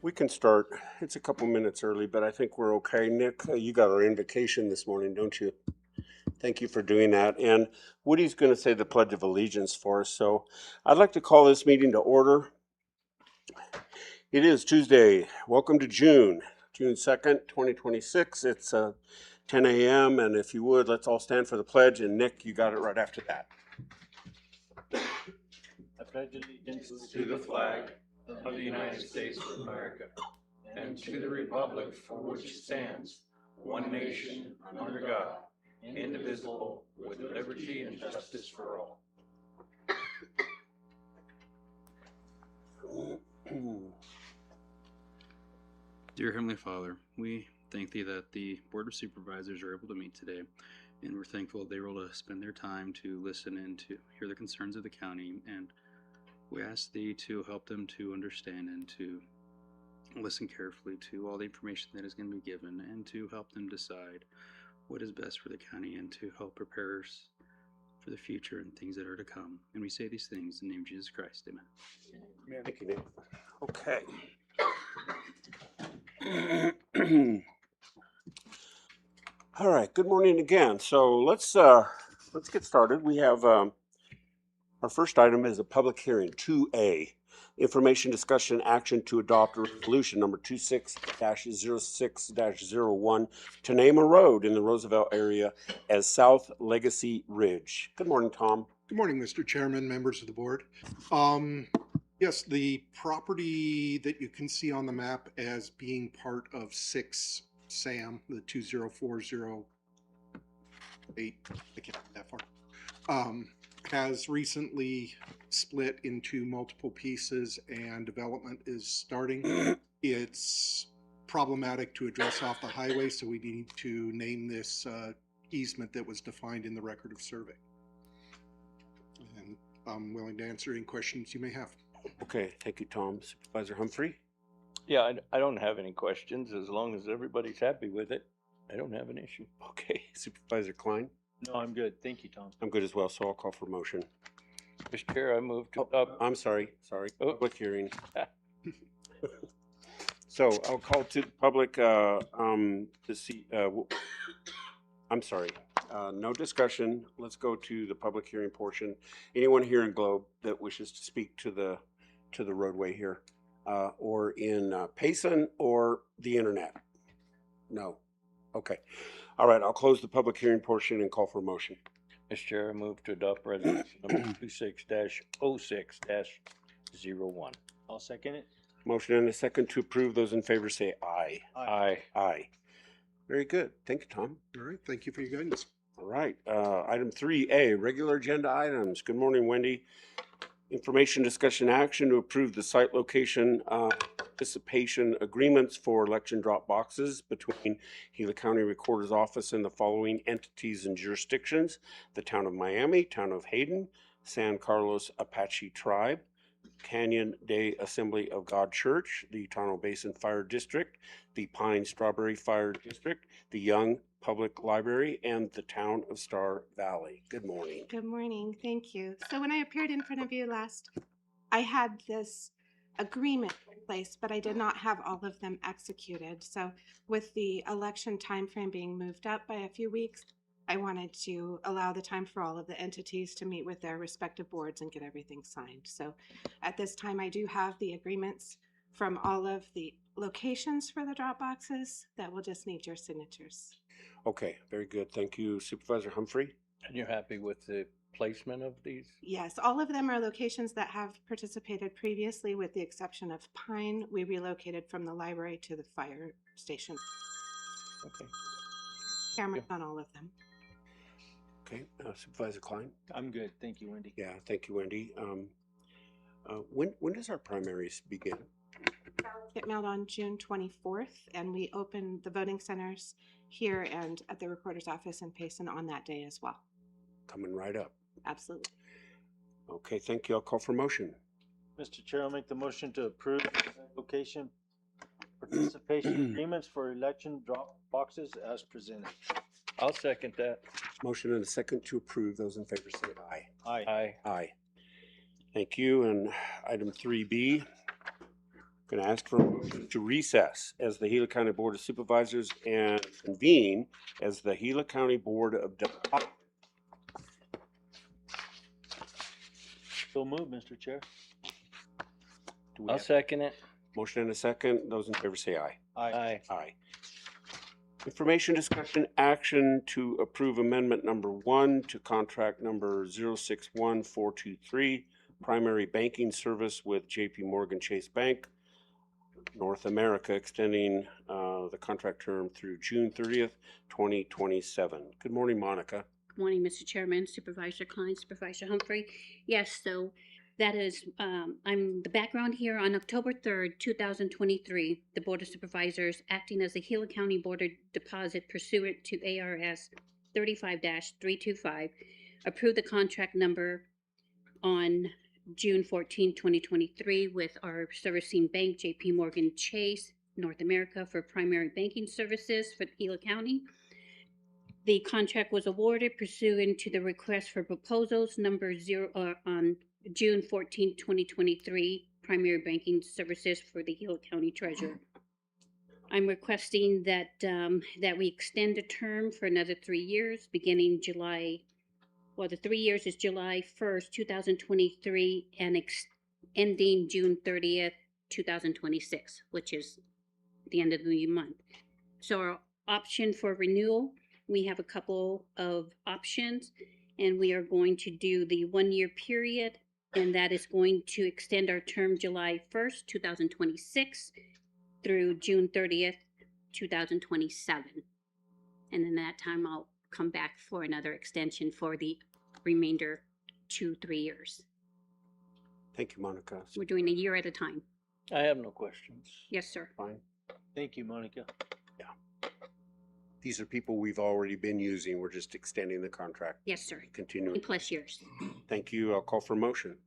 We can start. It's a couple minutes early, but I think we're okay. Nick, you got our invocation this morning, don't you? Thank you for doing that. And Woody's going to say the Pledge of Allegiance for us. So I'd like to call this meeting to order. It is Tuesday. Welcome to June 2nd, 2026. It's 10 a.m. And if you would, let's all stand for the pledge. And Nick, you got it right after that. I pledge allegiance to the flag of the United States of America and to the republic for which it stands, one nation, under God, indivisible, with liberty and justice for all. Dear Heavenly Father, we thank Thee that the Board of Supervisors are able to meet today, and we're thankful they were able to spend their time to listen and to hear the concerns of the county, and we ask Thee to help them to understand and to listen carefully to all the information that is going to be given, and to help them decide what is best for the county and to help prepare us for the future and things that are to come. And we say these things in the name of Jesus Christ. Amen. Thank you, Nick. Okay. All right. Good morning again. So let's get started. We have our first item is a public hearing 2A, information discussion action to adopt resolution number 26-06-01 to name a road in the Roosevelt area as South Legacy Ridge. Good morning, Tom. Good morning, Mr. Chairman, members of the board. Yes, the property that you can see on the map as being part of 6 SAM, the 20408, I can't read that far, has recently split into multiple pieces and development is starting. It's problematic to address off the highway, so we need to name this easement that was defined in the record of survey. And I'm willing to answer any questions you may have. Okay, thank you, Tom. Supervisor Humphrey? Yeah, I don't have any questions. As long as everybody's happy with it, I don't have an issue. Okay, Supervisor Klein? No, I'm good. Thank you, Tom. I'm good as well, so I'll call for motion. Mr. Chair, I move to I'm sorry. Oh. Public hearing. So I'll call to the public to see, I'm sorry, no discussion. Let's go to the public hearing portion. Anyone here in Globe that wishes to speak to the roadway here, or in Payson or the internet? No. Okay. All right, I'll close the public hearing portion and call for a motion. Mr. Chair, I move to adopt resolution number 26-06-01. I'll second it. Motion and a second to approve. Those in favor say aye. Aye. Aye. Very good. Thank you, Tom. All right, thank you for your guidance. All right. Item 3A, regular agenda items. Good morning, Wendy. Information, discussion, action to approve the site location participation agreements for election drop boxes between Gila County Recorder's Office and the following entities and jurisdictions: the Town of Miami, Town of Hayden, San Carlos Apache Tribe, Canyon Day Assembly of God Church, the Tonto Basin Fire District, the Pine Strawberry Fire District, the Young Public Library, and the Town of Star Valley. Good morning. Good morning. Thank you. So when I appeared in front of you last, I had this agreement in place, but I did not have all of them executed. So with the election timeframe being moved up by a few weeks, I wanted to allow the time for all of the entities to meet with their respective boards and get everything signed. So at this time, I do have the agreements from all of the locations for the drop boxes that will just need your signatures. Okay, very good. Thank you, Supervisor Humphrey. And you're happy with the placement of these? Yes, all of them are locations that have participated previously, with the exception of Pine. We relocated from the library to the fire station. Okay. Camera on all of them. Okay, Supervisor Klein. I'm good. Thank you, Wendy. Yeah, thank you, Wendy. When does our primaries begin? Get mailed on June 24th, and we open the voting centers here and at the recorder's office in Payson on that day as well. Coming right up. Absolutely. Okay, thank you. I'll call for motion. Mr. Chair, I'll make the motion to approve location participation agreements for election drop boxes as presented. I'll second that. Motion and a second to approve. Those in favor say aye. Aye. Aye. Aye. Thank you. And item 3B, Going to ask for a motion to recess as the Gila County Board of Supervisors and convene as the Gila County Board of Depositors. So move, Mr. Chair. Do we I'll have second it. motion and a second? Those in favor say aye. Aye. Aye. Information, discussion, action to approve amendment number 1 to contract number 061423, primary banking service with JP Morgan Chase Bank, North America, extending the contract term through June 30th, 2027. Good morning, Monica. Good morning, Mr. Chairman, Supervisor Klein, Supervisor Humphrey. Yes, so that is, I'm the background here. On October 3rd, 2023, the Board of Supervisors, acting as the Gila County Board of Deposit pursuant to ARS 35-325, approved the contract number on June 14, 2023 with our servicing bank, JP Morgan Chase, North America, for primary banking services for Gila County. The contract was awarded pursuant to the request for proposals number 0 on June 14, 2023, primary banking services for the Gila County Treasurer. I'm requesting that that we extend the term for another 3 years, beginning July. Well, the 3 years is July 1st, 2023, and ending June 30th, 2026, which is the end of the month. So our option for renewal, we have a couple of options, and we are going to do the 1 year period, and that is going to extend our term July 1st, 2026 through June 30th, 2027. And in that time, I'll come back for another extension for the remainder 2-3 years. Thank you, Monica. We're doing a year at a time. I have no questions. Yes, sir. Fine. Thank you, Monica. These are people we've already been using. We're just extending the contract. Yes, sir. Continuing. 3+ years. Thank you. I'll call for a motion.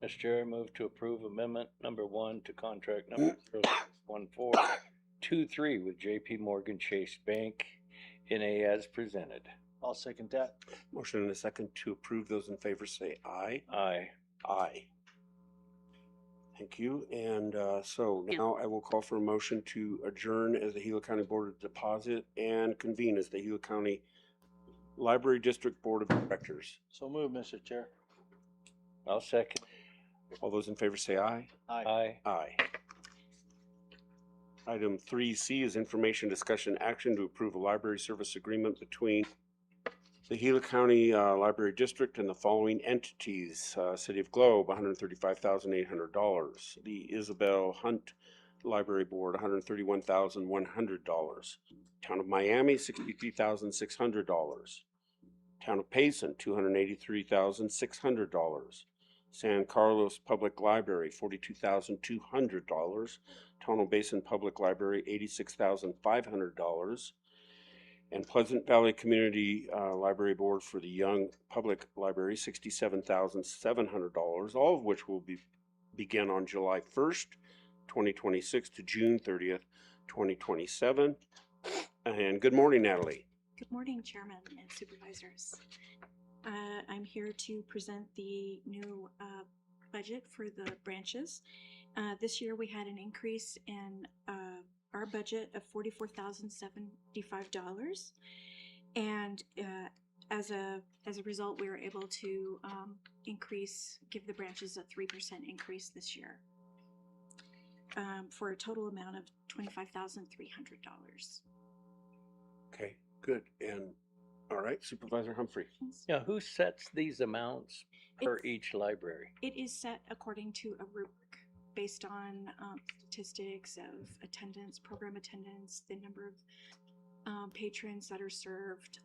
Mr. Chair, I move to approve amendment number 1 to contract number 061423 with JP Morgan Chase Bank, NA as presented. I'll second that. Motion and a second to approve. Those in favor say aye. Aye. Aye. Thank you. And so Yeah. now I will call for a motion to adjourn as the Gila County Board of Deposit and convene as the Gila County Library District Board of Directors. So move, Mr. Chair. I'll second. All those in favor say aye. Aye. Aye. Item 3C is information, discussion, action to approve a library service agreement between the Gila County Library District and the following entities: City of Globe, $135,800; the Isabel Hunt Library Board, $131,100; Town of Miami, $63,600; Town of Payson, $283,600; San Carlos Public Library, $42,200; Tonal Basin Public Library, $86,500; and Pleasant Valley Community Library Board for the Young Public Library, $67,700, all of which will begin on July 1st, 2026 to June 30th, 2027. And good morning, Natalie. Good morning, Chairman and Supervisors. I'm here to present the new budget for the branches. This year we had an increase in our budget of $44,075, and as a result, we were able to give the branches a 3% increase this year, for a total amount of $25,300. Okay, good. And all right, Supervisor Humphrey. Yeah, who sets these amounts per each library? It is set according to a rubric based on statistics of attendance, program attendance, the number of patrons that are served,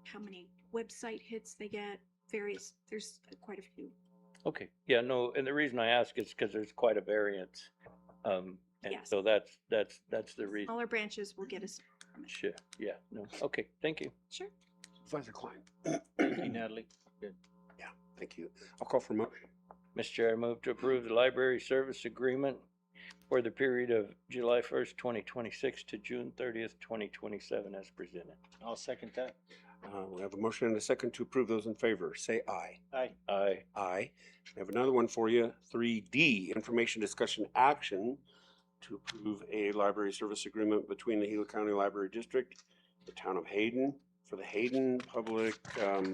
how many website hits they get, there's quite a few. Okay, yeah, no, and the reason I ask is because there's quite a variance. And Yes. so that's the reason. Smaller branches will get us. Sure, yeah, no, okay, thank you. Sure. Supervisor Klein. Thank you, Natalie. Thank you. I'll call for a motion. Mr. Chair, I move to approve the library service agreement for the period of July 1st, 2026 to June 30th, 2027 as presented. I'll second that. We have a motion and a second to approve. Those in favor say aye. Aye. Aye. Aye. We have another one for you. 3D, information, discussion, action to approve a library service agreement between the Gila County Library District, the town of Hayden, for the Hayden Public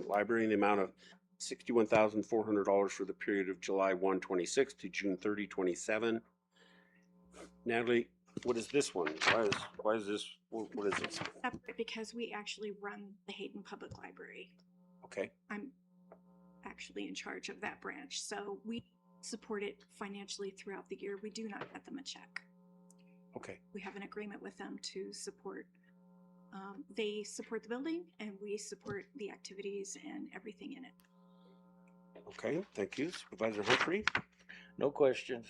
Library in the amount of $61,400 for the period of July 1, 26 to June 30, 27. Natalie, what is this one? Why is this? What is it? Separate because we actually run the Hayden Public Library. Okay. I'm actually in charge of that branch, so we support it financially throughout the year. We do not cut them a check. Okay. We have an agreement with them to support. They support the building, and we support the activities and everything in it. Okay. Thank you, Supervisor Humphrey. No questions.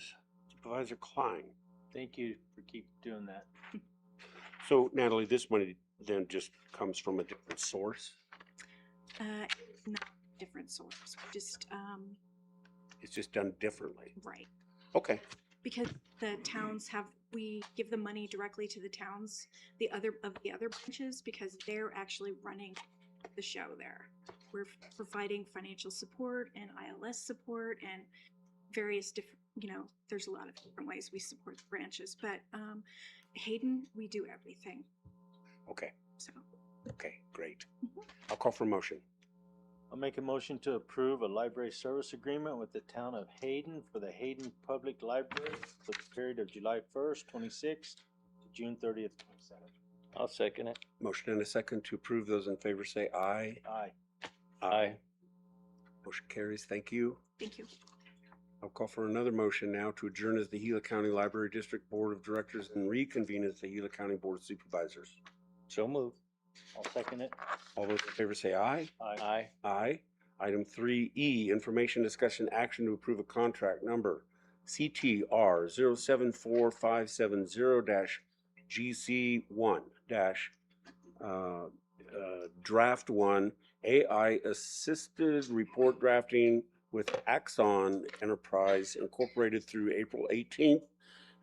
Supervisor Klein. Thank you for keep doing that. So Natalie, this money then just comes from a different source. Not different source, just It's just done differently. right. Okay. Because the towns we give the money directly to the towns, the other branches, because they're actually running the show there. We're providing financial support and ILS support and various different, there's a lot of different ways we support the branches, but Hayden, we do everything. Okay. So Okay. Great. Mhm. I'll call for a motion. I'll make a motion to approve a library service agreement with the town of Hayden for the Hayden Public Library for the period of July 1st, 26 to June 30th, 27. I'll second it. Motion and a second to approve. Those in favor say aye. Aye. Aye. Motion carries. Thank you. thank you. I'll call for another motion now to adjourn as the Gila County Library District Board of Directors and reconvene as the Gila County Board of Supervisors. So moved. I'll second it. All those in favor say aye. Aye. Aye. Item 3E, information discussion action to approve a contract number CTR 074570-GC1- Draft 1 AI assisted report drafting with Axon Enterprise Incorporated through April 18th,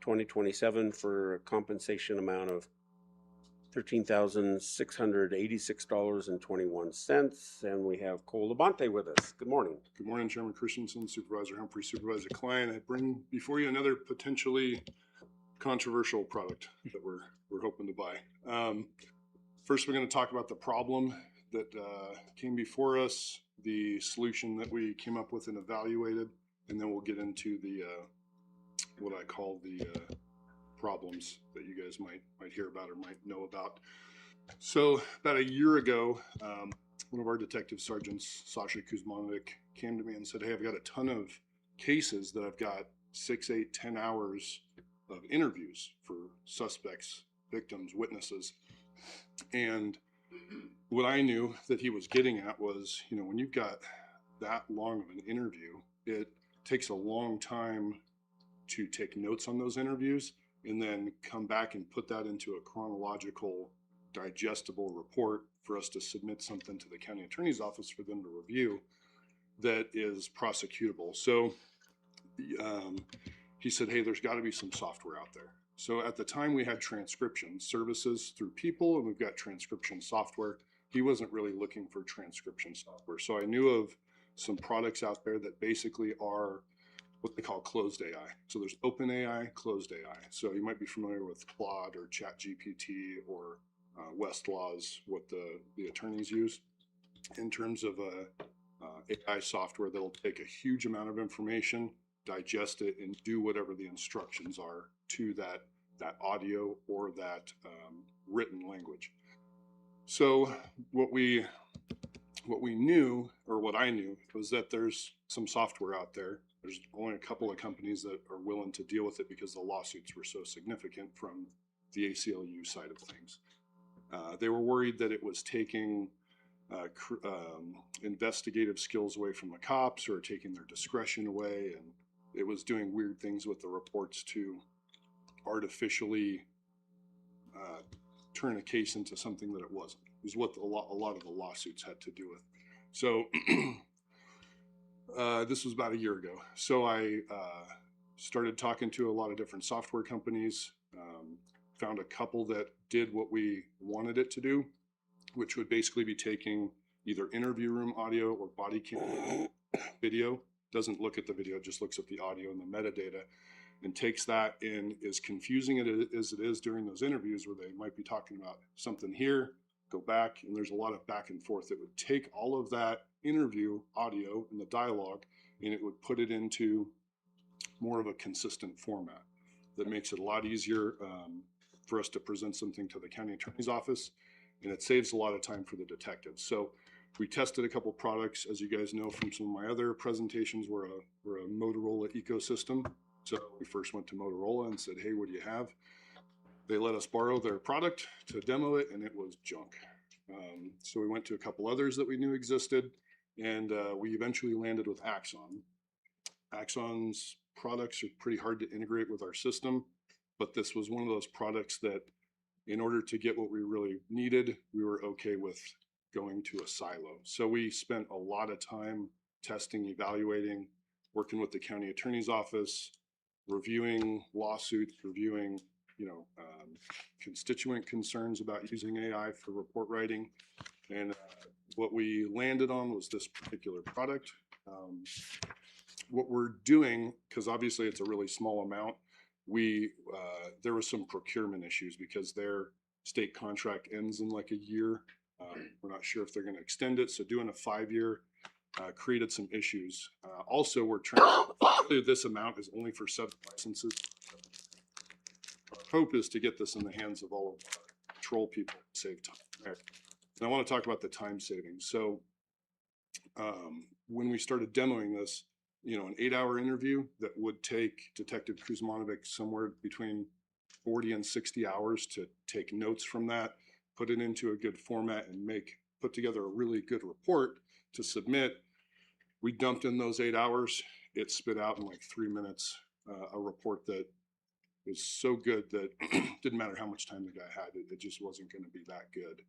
2027 for a compensation amount of $13,686.21. And we have Cole Labonte with us. Good morning. Good morning, Chairman Christensen, Supervisor Humphrey, Supervisor Klein. I bring before you another potentially controversial product that we're hoping to buy. First, we're going to talk about the problem that came before us, the solution that we came up with and evaluated, and then we'll get into the what I call the problems that you guys might hear about or might know about. So about a year ago, one of our detective sergeants, Sasha Kuzmanovic, came to me and said, hey, I've got a ton of cases that I've got 6, 8, 10 hours of interviews for suspects, victims, witnesses. And what I knew that he was getting at was, when you've got that long of an interview, it takes a long time to take notes on those interviews and then come back and put that into a chronological, digestible report for us to submit something to the county attorney's office for them to review that is prosecutable. So he said, hey, there's got to be some software out there. So at the time we had transcription services through people, and we've got transcription software. He wasn't really looking for transcription software. So I knew of some products out there that basically are what they call closed AI. So there's open AI, closed AI. So you might be familiar with Claude or ChatGPT or Westlaw's, what the attorneys use in terms of AI software that'll take a huge amount of information, digest it, and do whatever the instructions are to that audio or that written language. So what we knew, or what I knew, was that there's some software out there. There's only a couple of companies that are willing to deal with it because the lawsuits were so significant from the ACLU side of things. They were worried that it was taking investigative skills away from the cops or taking their discretion away, and it was doing weird things with the reports to artificially turn a case into something that it wasn't. It was what a lot of the lawsuits had to do with. So this was about a year ago. So I started talking to a lot of different software companies, found a couple that did what we wanted it to do, which would basically be taking either interview room audio or body cam video. Doesn't look at the video, just looks at the audio and the metadata, and takes that and as confusing as it is during those interviews where they might be talking about something here, go back, and there's a lot of back and forth. It would take all of that interview audio and the dialogue, and it would put it into more of a consistent format that makes it a lot easier for us to present something to the county attorney's office, and it saves a lot of time for the detectives. So we tested a couple products, as you guys know from some of my other presentations. We're a Motorola ecosystem. So we first went to Motorola and said, hey, what do you have? They let us borrow their product to demo it, and it was junk. So we went to a couple others that we knew existed, and we eventually landed with Axon. Axon's products are pretty hard to integrate with our system, but this was one of those products that in order to get what we really needed, we were okay with going to a silo. So we spent a lot of time testing, evaluating, working with the county attorney's office, reviewing lawsuits, reviewing, constituent concerns about using AI for report writing. And what we landed on was this particular product. What we're doing, because obviously it's a really small amount, there were some procurement issues because their state contract ends in like a year. We're not sure if they're going to extend it, so doing a 5-year created some issues. Also, we're trying to, this amount is only for 7 licenses. Our hope is to get this in the hands of all of our patrol people to save time. And I want to talk about the time savings. So when we started demoing this, an 8-hour interview that would take Detective Kuzmanovic somewhere between 40 and 60 hours to take notes from that, put it into a good format, and put together a really good report to submit. We dumped in those 8 hours. It spit out in like 3 minutes a report that was so good that didn't matter how much time the guy had, it just wasn't going to be that good.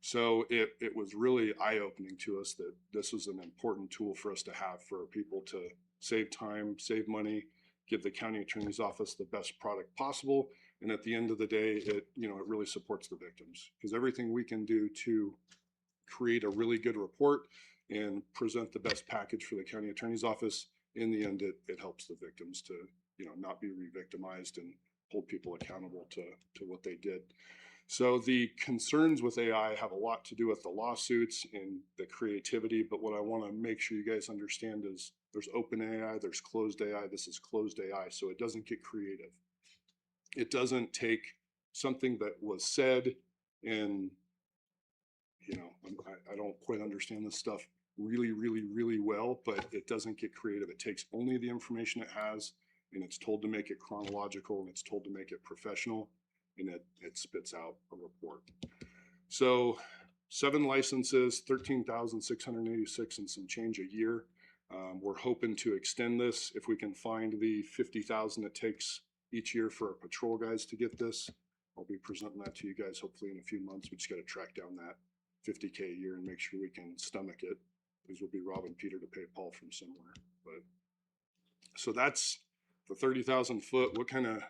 So it was really eye-opening to us that this was an important tool for us to have for people to save time, save money, give the county attorney's office the best product possible. And at the end of the day, it really supports the victims, because everything we can do to create a really good report and present the best package for the county attorney's office, in the end, it helps the victims to, not be re-victimized and hold people accountable to what they did. So the concerns with AI have a lot to do with the lawsuits and the creativity, but what I want to make sure you guys understand is there's open AI, there's closed AI, this is closed AI, so it doesn't get creative. It doesn't take something that was said and, I don't quite understand this stuff really, really, really well, but it doesn't get creative. It takes only the information it has, and it's told to make it chronological, and it's told to make it professional, and it spits out a report. So 7 licenses, 13,686 and some change a year. We're hoping to extend this if we can find the 50,000 it takes each year for our patrol guys to get this. I'll be presenting that to you guys hopefully in a few months. We just got to track down that 50K a year and make sure we can stomach it, because we'll be robbing Peter to pay Paul from somewhere. But so that's the 30,000 foot. What kind of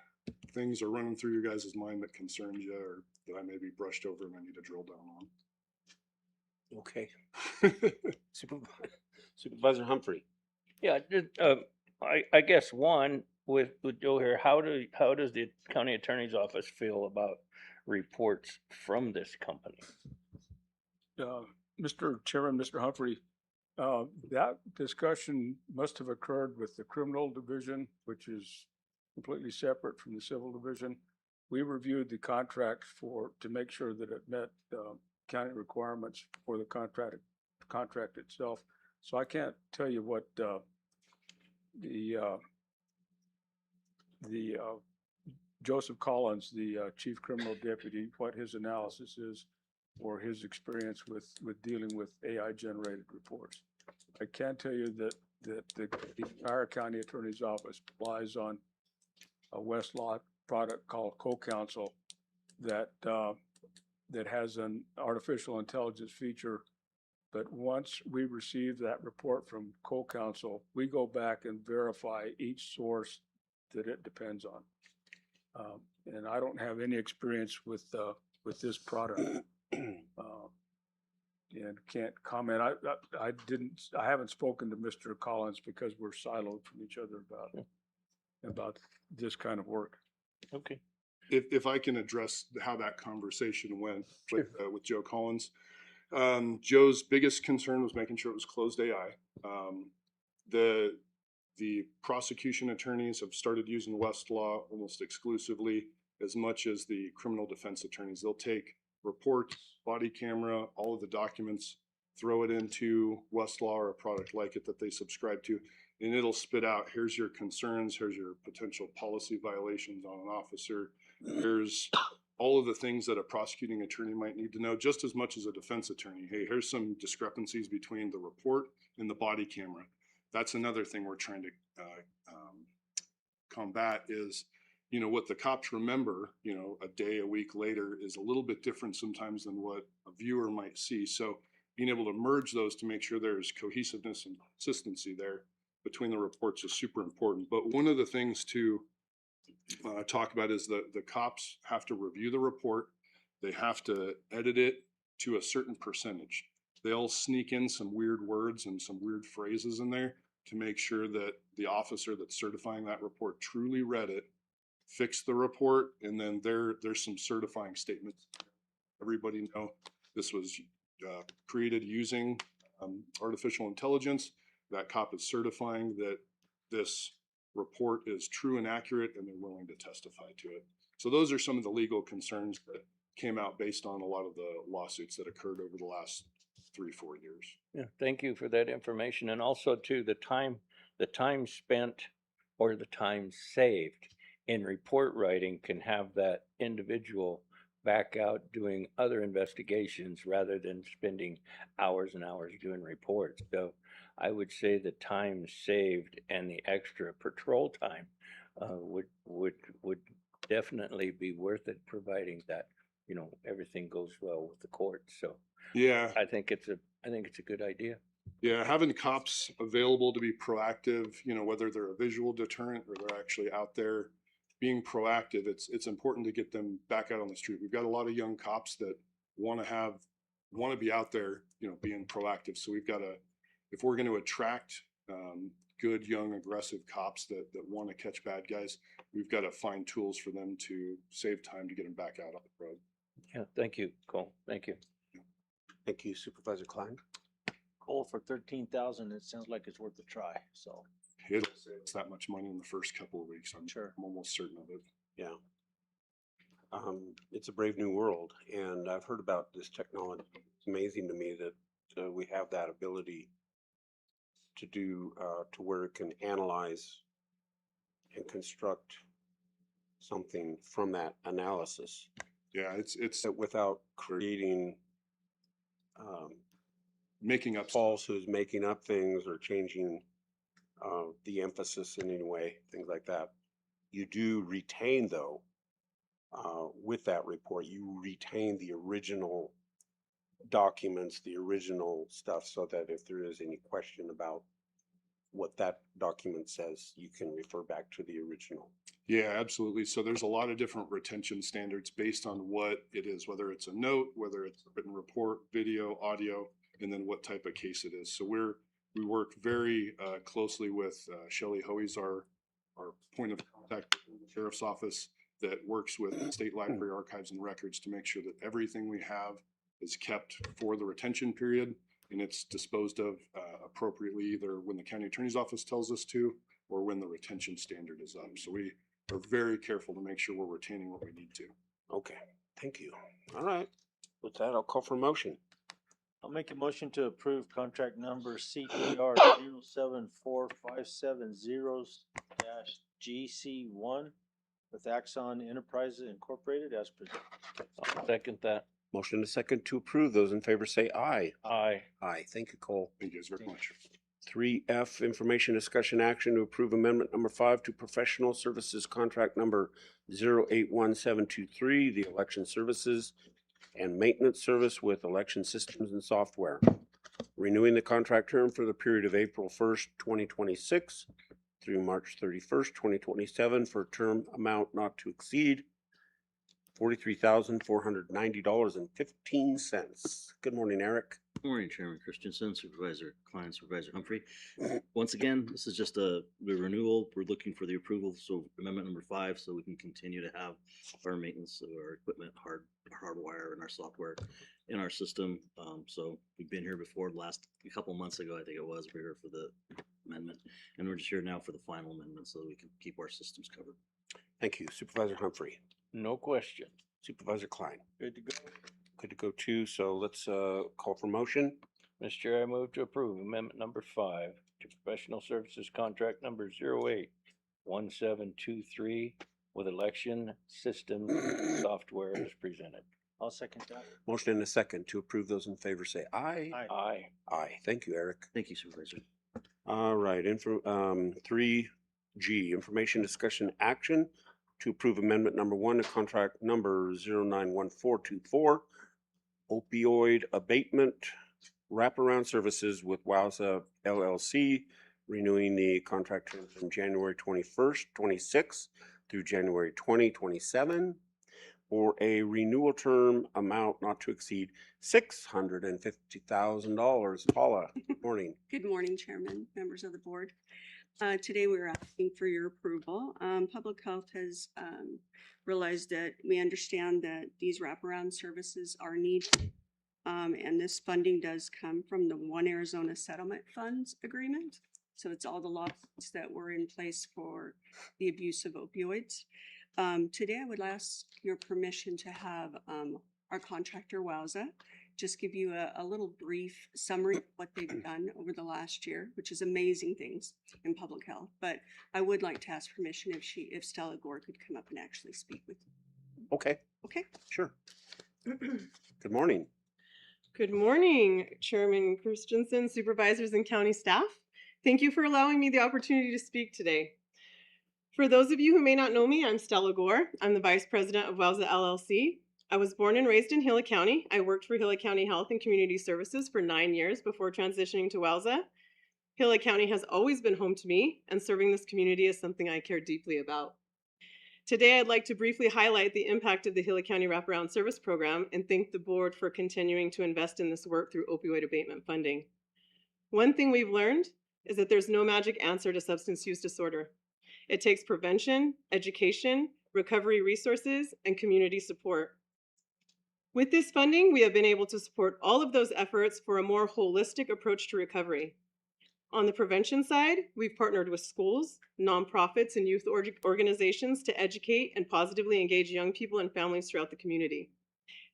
things are running through your guys' mind that concerns you, or that I maybe brushed over and I need to drill down on? Okay. Supervisor Humphrey. Yeah, I guess one with Joe here, how does the county attorney's office feel about reports from this company? Mr. Chairman, Mr. Humphrey, that discussion must have occurred with the criminal division, which is completely separate from the civil division. We reviewed the contract to make sure that it met county requirements for the contract itself. So I can't tell you what Joseph Collins, the chief criminal deputy, what his analysis is or his experience with dealing with AI generated reports. I can tell you that the entire county attorney's office relies on a Westlaw product called CoCounsel that has an artificial intelligence feature. But once we receive that report from CoCounsel, we go back and verify each source that it depends on. And I don't have any experience with this product, and can't comment. I haven't spoken to Mr. Collins because we're siloed from each other about about this kind of work. Okay. If I can address how that conversation went with Joe Collins. Joe's biggest concern was making sure it was closed AI. The prosecution attorneys have started using Westlaw almost exclusively, as much as the criminal defense attorneys. They'll take reports, body camera, all of the documents, throw it into Westlaw or a product like it that they subscribe to, and it'll spit out, here's your concerns, here's your potential policy violations on an officer, here's all of the things that a prosecuting attorney might need to know, just as much as a defense attorney. Hey, here's some discrepancies between the report and the body camera. That's another thing we're trying to combat is, what the cops remember, a day, a week later is a little bit different sometimes than what a viewer might see. So being able to merge those to make sure there's cohesiveness and consistency there between the reports is super important. But one of the things to talk about is the cops have to review the report. They have to edit it to a certain percentage. They'll sneak in some weird words and some weird phrases in there to make sure that the officer that's certifying that report truly read it, fixed the report, and then there's some certifying statements. Everybody know this was created using artificial intelligence. That cop is certifying that this report is true and accurate, and they're willing to testify to it. So those are some of the legal concerns that came out based on a lot of the lawsuits that occurred over the last 3-4 years. Yeah, thank you for that information. And also too, the time spent or the time saved in report writing can have that individual back out doing other investigations rather than spending hours and hours doing reports. So I would say the time saved and the extra patrol time would definitely be worth it, providing that everything goes well with the court. So Yeah, I think it's a good idea. yeah, having cops available to be proactive, whether they're a visual deterrent or they're actually out there being proactive, it's important to get them back out on the street. We've got a lot of young cops that want to be out there, being proactive. So we've got to, if we're going to attract good, young, aggressive cops that want to catch bad guys, we've got to find tools for them to save time to get them back out on the road. Yeah, thank you, Cole. Thank you. Thank you, Supervisor Klein. Cole, for 13,000, it sounds like it's worth a try. So It'll save us that much money in the first couple of weeks. I'm Sure. I'm almost certain of it. Yeah. It's a brave new world, and I've heard about this technology. It's amazing to me that we have that ability to do to where it can analyze and construct something from that analysis Yeah, it's that without creating making up falsehoods, making up things, or changing the emphasis in any way, things like that. You do retain, though, with that report, you retain the original documents, the original stuff, so that if there is any question about what that document says, you can refer back to the original. Yeah, absolutely. So there's a lot of different retention standards based on what it is, whether it's a note, whether it's a written report, video, audio, and then what type of case it is. So we work very closely with Shelley Hoey's our point of contact in the sheriff's office that works with the state library archives and records to make sure that everything we have is kept for the retention period and it's disposed of appropriately, either when the county attorney's office tells us to or when the retention standard is up. So we are very careful to make sure we're retaining what we need to. Okay, thank you. All right, with that, I'll call for a motion. I'll make a motion to approve contract number CTR 074570-GC1 with Axon Enterprises Incorporated as presented. I'll second that. Motion and a second to approve. Those in favor say aye. Aye. Aye. Thank you, Cole. Thank you guys very much. 3F, information discussion action to approve amendment number 5 to professional services contract number 081723, the election services and maintenance service with election systems and software. Renewing the contract term for the period of April 1st, 2026 through March 31st, 2027 for a term amount not to exceed $43,490.15. Good morning, Eric. Good morning, Chairman Christensen, Supervisor Klein, Supervisor Humphrey. Once again, this is just the renewal. We're looking for the approval, so amendment number 5, so we can continue to have our maintenance of our equipment, hardwire and our software in our system. So we've been here before. A couple months ago, I think it was, we were here for the amendment, and we're just here now for the final amendment so that we can keep our systems covered. Thank you. Supervisor Humphrey. No question. Supervisor Klein. Good to go. Good to go too. So let's call for motion. Mr. Chair, I move to approve amendment number 5 to professional services contract number 081723 with election system software as presented. I'll second that. Motion and a second to approve. Those in favor say aye. Aye. Aye. Aye. Thank you, Eric. Thank you, Supervisor. All right, 3G, information discussion action to approve amendment number 1 to contract number 091424, opioid abatement wraparound services with Wowza LLC, renewing the contract term from January 21st, 26 through January 2027, or a renewal term amount not to exceed $650,000. Paula, good morning. Good morning, Chairman, members of the board. Today we're asking for your approval. Public Health has realized that we understand that these wraparound services are needed. And this funding does come from the One Arizona Settlement Funds Agreement. So it's all the lawsuits that were in place for the abuse of opioids. Today I would ask your permission to have our contractor Wowza just give you a little brief summary of what they've done over the last year, which is amazing things in public health. But I would like to ask permission if Stella Gore could come up and actually speak with you. Okay, Okay. sure. Good morning. Good morning, Chairman Christensen, supervisors, and county staff. Thank you for allowing me the opportunity to speak today. For those of you who may not know me, I'm Stella Gore. I'm the Vice President of Wowza LLC. I was born and raised in Gila County. I worked for Gila County Health and Community Services for 9 years before transitioning to Wowza. Gila County has always been home to me, and serving this community is something I care deeply about. Today, I'd like to briefly highlight the impact of the Gila County Wraparound Service Program and thank the board for continuing to invest in this work through opioid abatement funding. One thing we've learned is that there's no magic answer to substance use disorder. It takes prevention, education, recovery resources, and community support. With this funding, we have been able to support all of those efforts for a more holistic approach to recovery. On the prevention side, we've partnered with schools, nonprofits, and youth organizations to educate and positively engage young people and families throughout the community.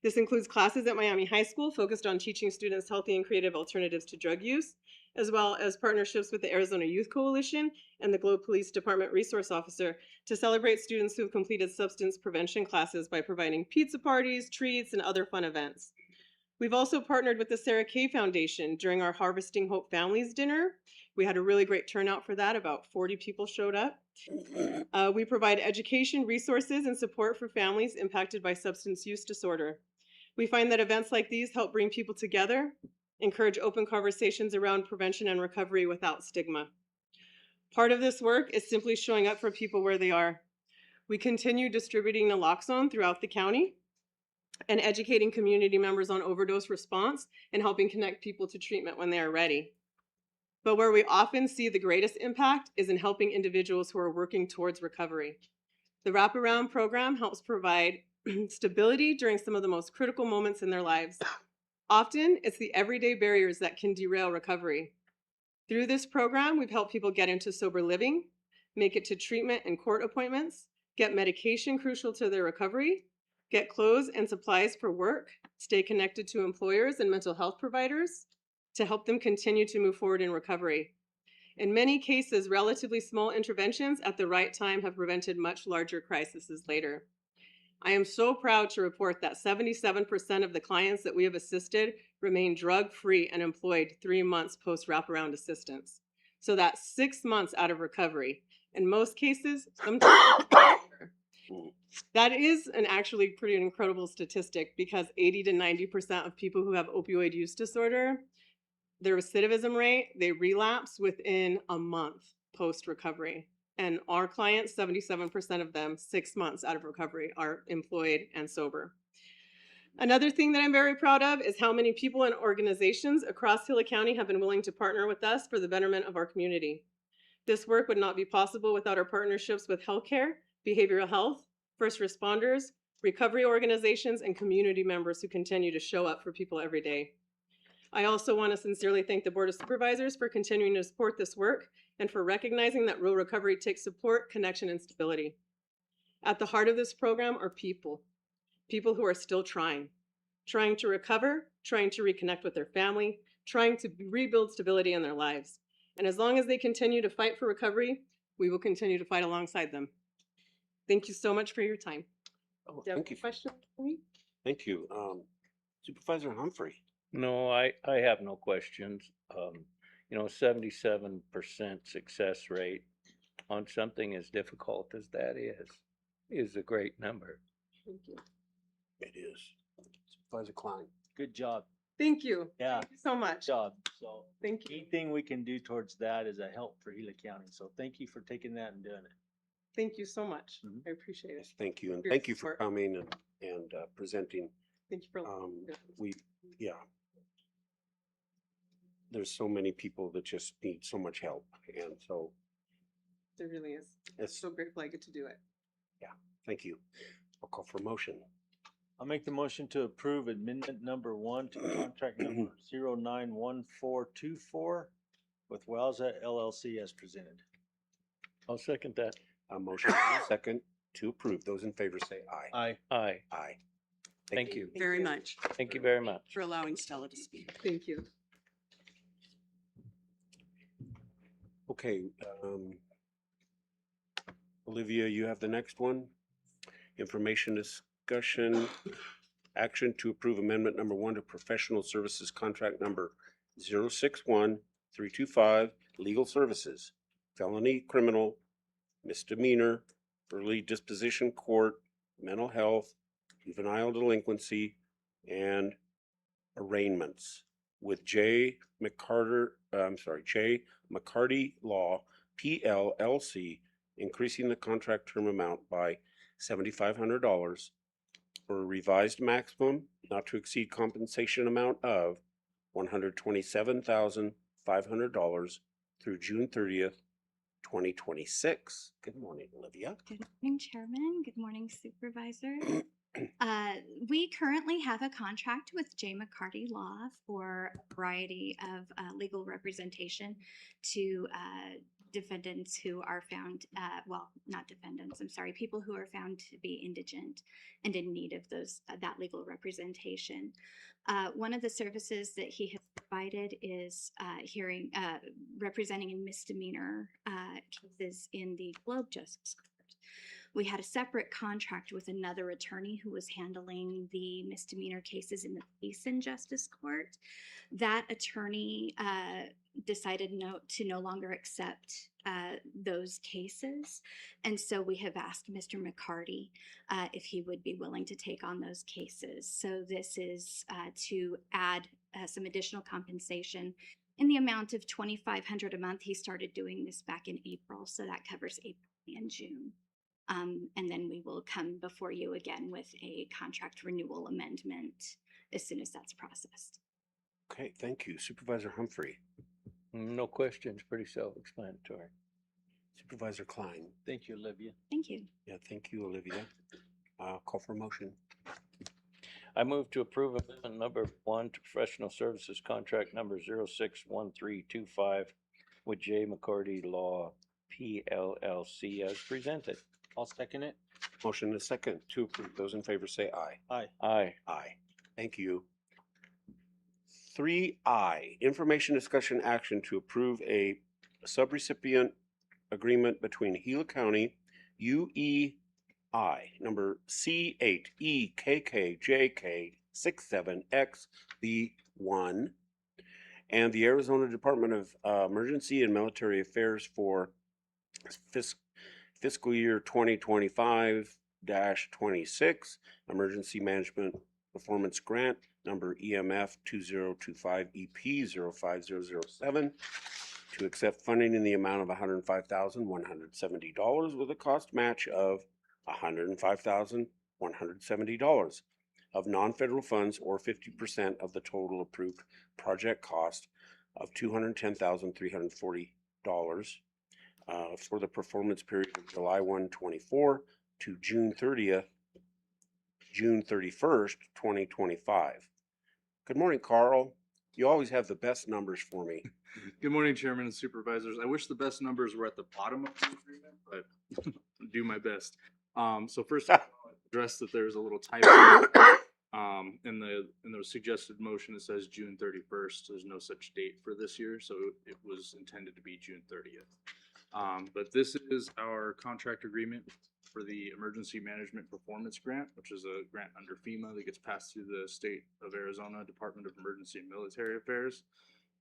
This includes classes at Miami High School focused on teaching students healthy and creative alternatives to drug use, as well as partnerships with the Arizona Youth Coalition and the Globe Police Department Resource Officer to celebrate students who have completed substance prevention classes by providing pizza parties, treats, and other fun events. We've also partnered with the Sarah Kay Foundation during our Harvesting Hope Families dinner. We had a really great turnout for that. About 40 people showed up. We provide education, resources, and support for families impacted by substance use disorder. We find that events like these help bring people together, encourage open conversations around prevention and recovery without stigma. Part of this work is simply showing up for people where they are. We continue distributing naloxone throughout the county and educating community members on overdose response and helping connect people to treatment when they are ready. But where we often see the greatest impact is in helping individuals who are working towards recovery. The wraparound program helps provide stability during some of the most critical moments in their lives. Often, it's the everyday barriers that can derail recovery. Through this program, we've helped people get into sober living, make it to treatment and court appointments, get medication crucial to their recovery, get clothes and supplies for work, stay connected to employers and mental health providers to help them continue to move forward in recovery. In many cases, relatively small interventions at the right time have prevented much larger crises later. I am so proud to report that 77% of the clients that we have assisted remain drug-free and employed 3 months post-wraparound assistance. So that's 6 months out of recovery. In most cases, sometimes longer. That is an actually pretty incredible statistic because 80 to 90% of people who have opioid use disorder, their recidivism rate, they relapse within a month post-recovery. And our clients, 77% of them, 6 months out of recovery, are employed and sober. Another thing that I'm very proud of is how many people and organizations across Gila County have been willing to partner with us for the betterment of our community. This work would not be possible without our partnerships with healthcare, behavioral health, first responders, recovery organizations, and community members who continue to show up for people every day. I also want to sincerely thank the Board of Supervisors for continuing to support this work and for recognizing that rural recovery takes support, connection, and stability. At the heart of this program are people who are still trying to recover, trying to reconnect with their family, trying to rebuild stability in their lives. And as long as they continue to fight for recovery, we will continue to fight alongside them. Thank you so much for your time. Oh, Do you have thank any you. questions for me? Thank you. Supervisor Humphrey. No, I have no questions. 77% success rate on something as difficult as that is a great number. Thank you. It is. Supervisor Klein. Good job. Thank you. Yeah. Thank you so much. Job. So Thank you. anything we can do towards that is a help for Gila County. So thank you for taking that and doing it. Thank you so much. Mhm. I appreciate it. Yes, thank you. And Your thank you for support. coming and presenting. Thank you for Yeah. There's so many people that just need so much help. And so, It really is. it's, So grateful I get to do it. thank you. I'll call for motion. I'll make the motion to approve amendment number 1 to contract number 091424 with Wowza LLC as presented. I'll second that. A motion and a second to approve. Those in favor say aye. Aye. Aye. Aye. Thank you. Very much Thank you very much. for allowing Stella to speak. Thank you. Okay, Olivia, you have the next one. Information discussion, action to approve amendment number 1 to professional services contract number 061325, legal services, felony, criminal, misdemeanor, early disposition court, mental health, juvenile delinquency, and arraignments with J. McCarty Law, PLLC, increasing the contract term amount by $7,500 for a revised maximum not to exceed compensation amount of $127,500 through June 30th, 2026. Good morning, Olivia. Good morning, Chairman. Good morning, Supervisor. We currently have a contract with J. McCarty Law for a variety of legal representation to defendants who are found, well, not defendants, I'm sorry, people who are found to be indigent and in need of that legal representation. One of the services that he has provided is representing in misdemeanor cases in the Globe Justice Court. We had a separate contract with another attorney who was handling the misdemeanor cases in the Peace and Justice Court. That attorney decided to no longer accept those cases. And so we have asked Mr. McCarty if he would be willing to take on those cases. So this is to add some additional compensation in the amount of $2,500 a month. He started doing this back in April, so that covers April and June. And then we will come before you again with a contract renewal amendment as soon as that's processed. Okay, thank you. Supervisor Humphrey. No questions, pretty self-explanatory. Supervisor Klein. Thank you, Olivia. Thank you. Yeah, thank you, Olivia. Call for motion. I move to approve amendment number 1 to professional services contract number 061325 with J. McCarty Law, PLLC as presented. I'll second it. Motion and a second to approve. Those in favor say aye. Aye. Aye. Aye. Thank you. 3I, information discussion action to approve a subrecipient agreement between Gila County UEI number C8EKKJK67XB1 and the Arizona Department of Emergency and Military Affairs for fiscal year 2025-26 Emergency Management Performance Grant number EMF 2025EP05007 to accept funding in the amount of $105,170 with a cost match of $105,170. of non-federal funds or 50% of the total approved project cost of $210,340 for the performance period of July 1, 24 to June 31st, 2025. Good morning, Carl. You always have the best numbers for me. Good morning, Chairman and Supervisors. I wish the best numbers were at the bottom of the agreement, but I'll do my best. So first, I'll address that there's a little typo. In the suggested motion, it says June 31st. There's no such date for this year, so it was intended to be June 30th. But this is our contract agreement for the Emergency Management Performance Grant, which is a grant under FEMA that gets passed through the State of Arizona Department of Emergency and Military Affairs.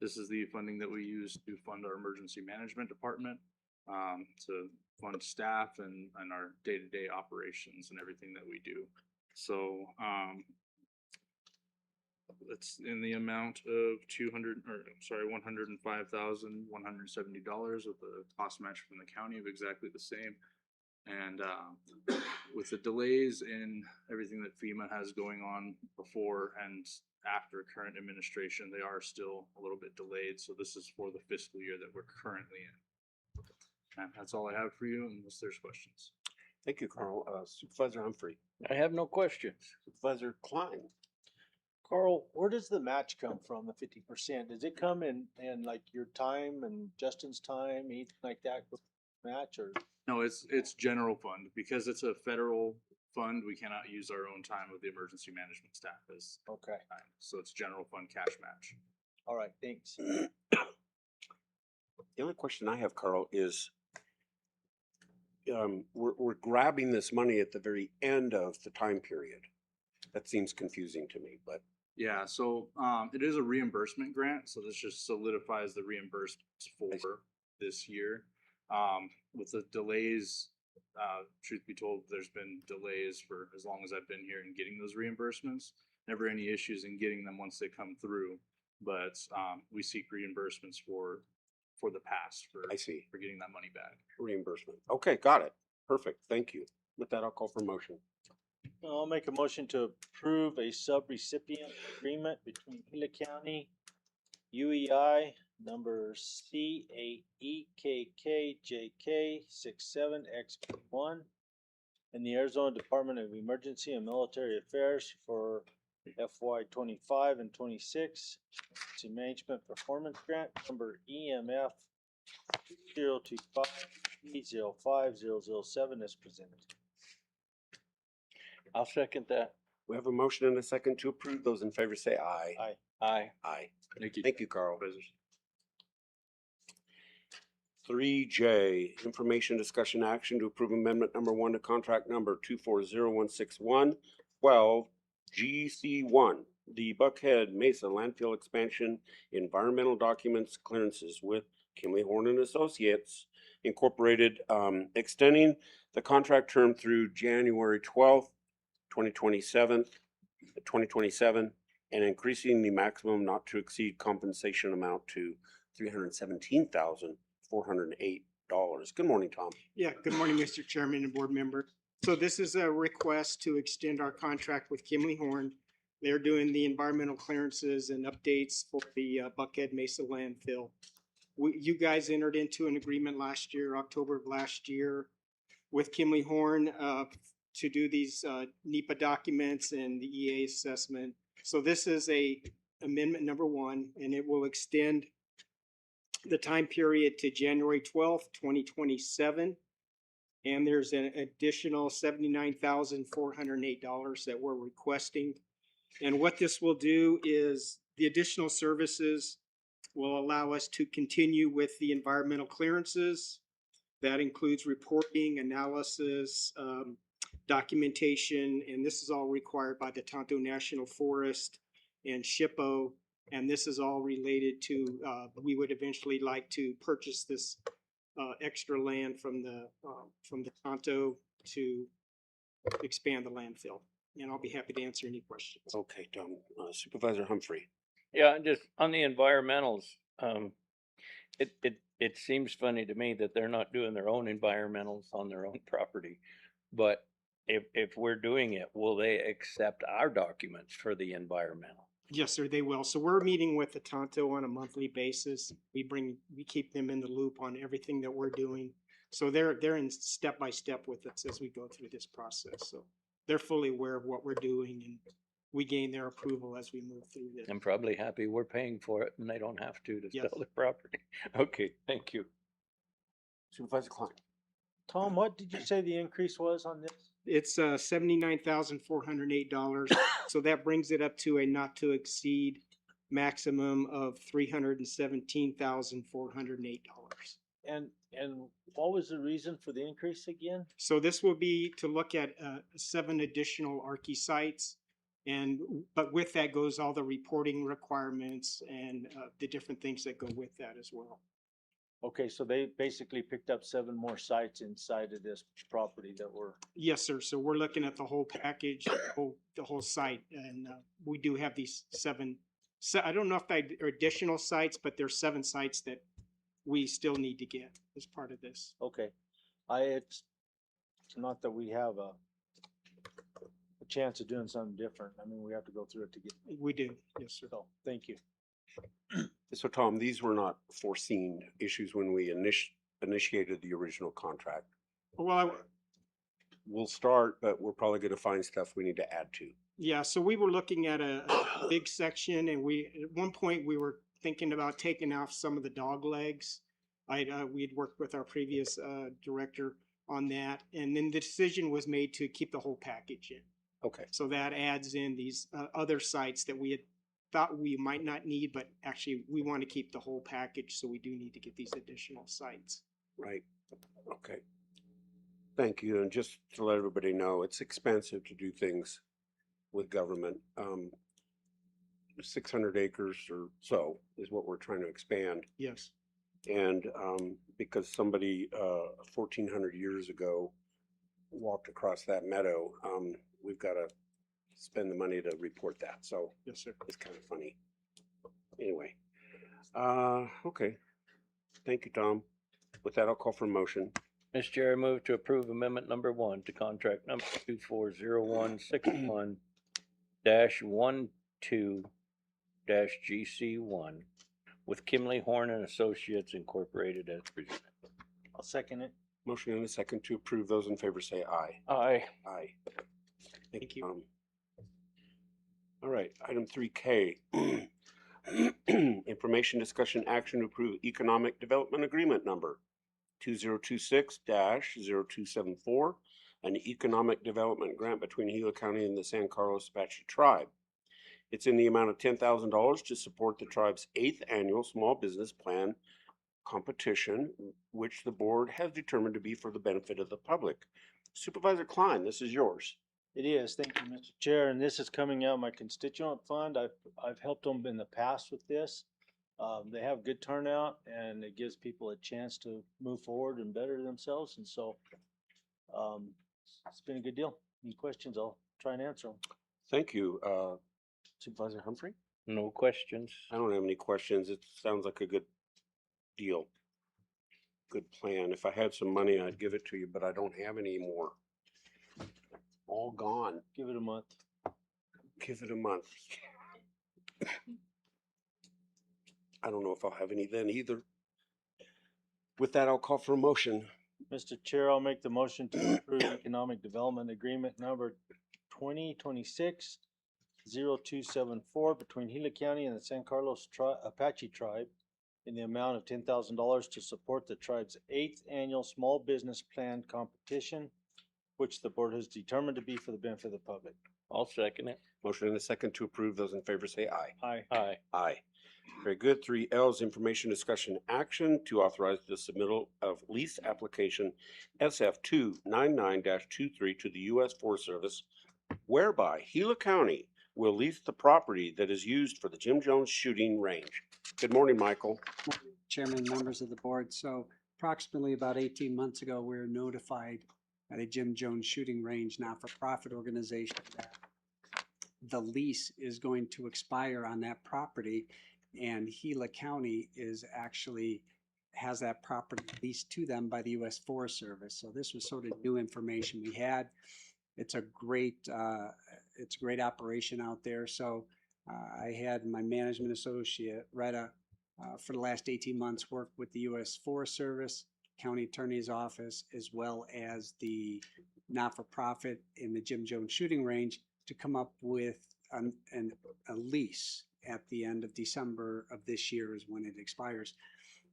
This is the funding that we use to fund our emergency management department, to fund staff and our day-to-day operations and everything that we do. So it's in the amount of $105,170 with a cost match from the county of exactly the same. And with the delays in everything that FEMA has going on before and after current administration, they are still a little bit delayed. So this is for the fiscal year that we're currently in. And that's all I have for you, unless there's questions. Thank you, Carl. Supervisor Humphrey. I have no questions. Supervisor Klein. Carl, where does the match come from, the 50%? Does it come in like your time and Justin's time, anything like that match, or? No, it's general fund. Because it's a federal fund, we cannot use our own time with the emergency management staff as Okay. time. So it's general fund cash match. All right, thanks. The only question I have, Carl, is we're grabbing this money at the very end of the time period. That seems confusing to me, but. Yeah, so it is a reimbursement grant, so this just solidifies the reimbursements for this year. With the delays, truth be told, there's been delays for as long as I've been here in getting those reimbursements. Never any issues in getting them once they come through, but we seek reimbursements for the past for getting that money back. Reimbursement. Okay, got it. Perfect. Thank you. With that, I'll call for motion. I'll make a motion to approve a sub-recipient agreement between Gila County, UEI, number C8EKKJK67X1, and the Arizona Department of Emergency and Military Affairs for FY25 and 26 to Management Performance Grant number EMF 025E05007 as presented. I'll second that. We have a motion and a second to approve. Those in favor say aye. Aye. Aye. Aye. Thank you. Thank you, Carl. 3J, information discussion action to approve amendment number 1 to contract number 240161 12 GC1, the Buckhead Mesa landfill expansion environmental documents clearances with Kimley Horn and Associates Incorporated, extending the contract term through January 12th, 2027, and increasing the maximum not to exceed compensation amount to $317,408. Good morning, Tom. Yeah, good morning, Mr. Chairman and board member. So this is a request to extend our contract with Kimley Horn. They're doing the environmental clearances and updates for the Buckhead Mesa landfill. You guys entered into an agreement last year, October of last year, with Kimley Horn to do these NEPA documents and the EA assessment. So this is a amendment number 1, and it will extend the time period to January 12th, 2027. And there's an additional $79,408 that we're requesting. And what this will do is the additional services will allow us to continue with the environmental clearances. That includes reporting, analysis, documentation, and this is all required by the Tonto National Forest and SHPO. And this is all related to, we would eventually like to purchase this extra land from the Tonto to expand the landfill. And I'll be happy to answer any questions. Okay, Tom. Supervisor Humphrey. Yeah, just on the environmentals, it seems funny to me that they're not doing their own environmentals on their own property, but if we're doing it, will they accept our documents for the environmental? Yes, sir, they will. So we're meeting with the Tonto on a monthly basis. We keep them in the loop on everything that we're doing. So they're in step by step with us as we go through this process. So they're fully aware of what we're doing, and we gain their approval as we move through this. I'm probably happy we're paying for it and they don't have to Yes. sell the property. Okay, thank you. Supervisor Klein. Tom, what did you say the increase was on this? It's $79,408. So that brings it up to a not to exceed maximum of $317,408. And what was the reason for the increase again? So this will be to look at 7 additional ARCI sites. But with that goes all the reporting requirements and the different things that go with that as well. Okay, so they basically picked up 7 more sites inside of this property that were. Yes, sir. So we're looking at the whole package, the whole site, and we do have these 7. So I don't know if they are additional sites, but there's 7 sites that we still need to get as part of this. Okay, it's not that we have a chance of doing something different. I mean, we have to go through it to get. We do, yes, sir. So, thank you. So Tom, these were not foreseen issues when we initiated the original contract. Well, We'll start, but we're probably going to find stuff we need to add to. yeah, so we were looking at a big section, and at one point we were thinking about taking off some of the dog legs. We'd worked with our previous director on that, and then the decision was made to keep the whole package in. Okay. So that adds in these other sites that we had thought we might not need, but actually we want to keep the whole package, so we do need to get these additional sites. Right. Okay. Thank you. And just to let everybody know, it's expensive to do things with government. 600 acres or so is what we're trying to expand. Yes. And because somebody 1,400 years ago walked across that meadow, we've got to spend the money to report that. So yes, sir. It's kind of funny. Anyway, okay. Thank you, Tom. With that, I'll call for a motion. Mr. Chair, I move to approve amendment number 1 to contract number 240161-12-GC1 with Kimley Horn and Associates Incorporated as presented. I'll second it. Motion and a second to approve. Those in favor say aye. Aye. Aye. Thank you. All right, item 3K. Information discussion action to approve economic development agreement number 2026-0274, an economic development grant between Gila County and the San Carlos Apache Tribe. It's in the amount of $10,000 to support the tribe's 8th annual small business plan competition, which the board has determined to be for the benefit of the public. Supervisor Klein, this is yours. It is. Thank you, Mr. Chair. And this is coming out of my constituent fund. I've helped them in the past with this. They have good turnout, and it gives people a chance to move forward and better themselves. And so it's been a good deal. Any questions, I'll try and answer them. Thank you. Supervisor Humphrey? No questions. I don't have any questions. It sounds like a good deal. Good plan. If I had some money, I'd give it to you, but I don't have any more. All gone. Give it a month. Give it a month. I don't know if I'll have any then either. With that, I'll call for a motion. Mr. Chair, I'll make the motion to approve economic development agreement number 2026-0274 between Gila County and the San Carlos Apache Tribe in the amount of $10,000 to support the tribe's 8th annual small business plan competition, which the board has determined to be for the benefit of the public. I'll second it. Motion and a second to approve. Those in favor say aye. Aye. Aye. Aye. Very good. 3L is information discussion action to authorize the submittal of lease application SF299-23 to the U.S. Forest Service, whereby Gila County will lease the property that is used for the Jim Jones shooting range. Good morning, Michael. Chairman, members of the board. So approximately about 18 months ago, we were notified at a Jim Jones shooting range, not-for-profit organization, that the lease is going to expire on that property, and Gila County has that property leased to them by the U.S. Forest Service. So this was sort of new information we had. It's a great operation out there. So I had my management associate, Retta, for the last 18 months work with the U.S. Forest Service, County Attorney's Office, as well as the not-for-profit in the Jim Jones Shooting Range to come up with a lease at the end of December of this year is when it expires.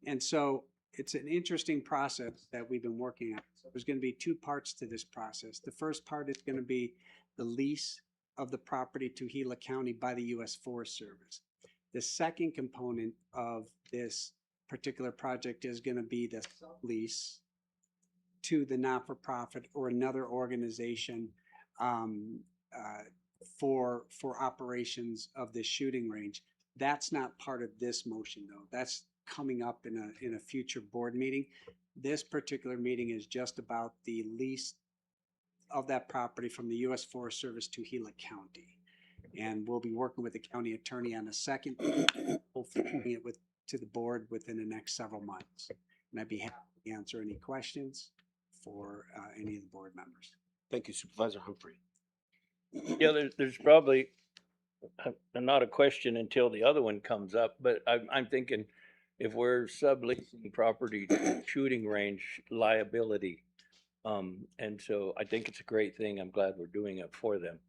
And so it's an interesting process that we've been working on. So there's going to be two parts to this process. The first part is going to be the lease of the property to Gila County by the U.S. Forest Service. The second component of this particular project is going to be the sublease to the not-for-profit or another organization for operations of this shooting range. That's not part of this motion, though. That's coming up in a future board meeting. This particular meeting is just about the lease of that property from the U.S. Forest Service to Gila County. And we'll be working with the county attorney on the second, hopefully bring it to the board within the next several months. And I'd be happy to answer any questions for any of the board members. Thank you, Supervisor Humphrey. Yeah, there's probably not a question until the other one comes up, but I'm thinking if we're subleasing property to shooting range liability, and so I think it's a great thing. I'm glad we're doing it for them.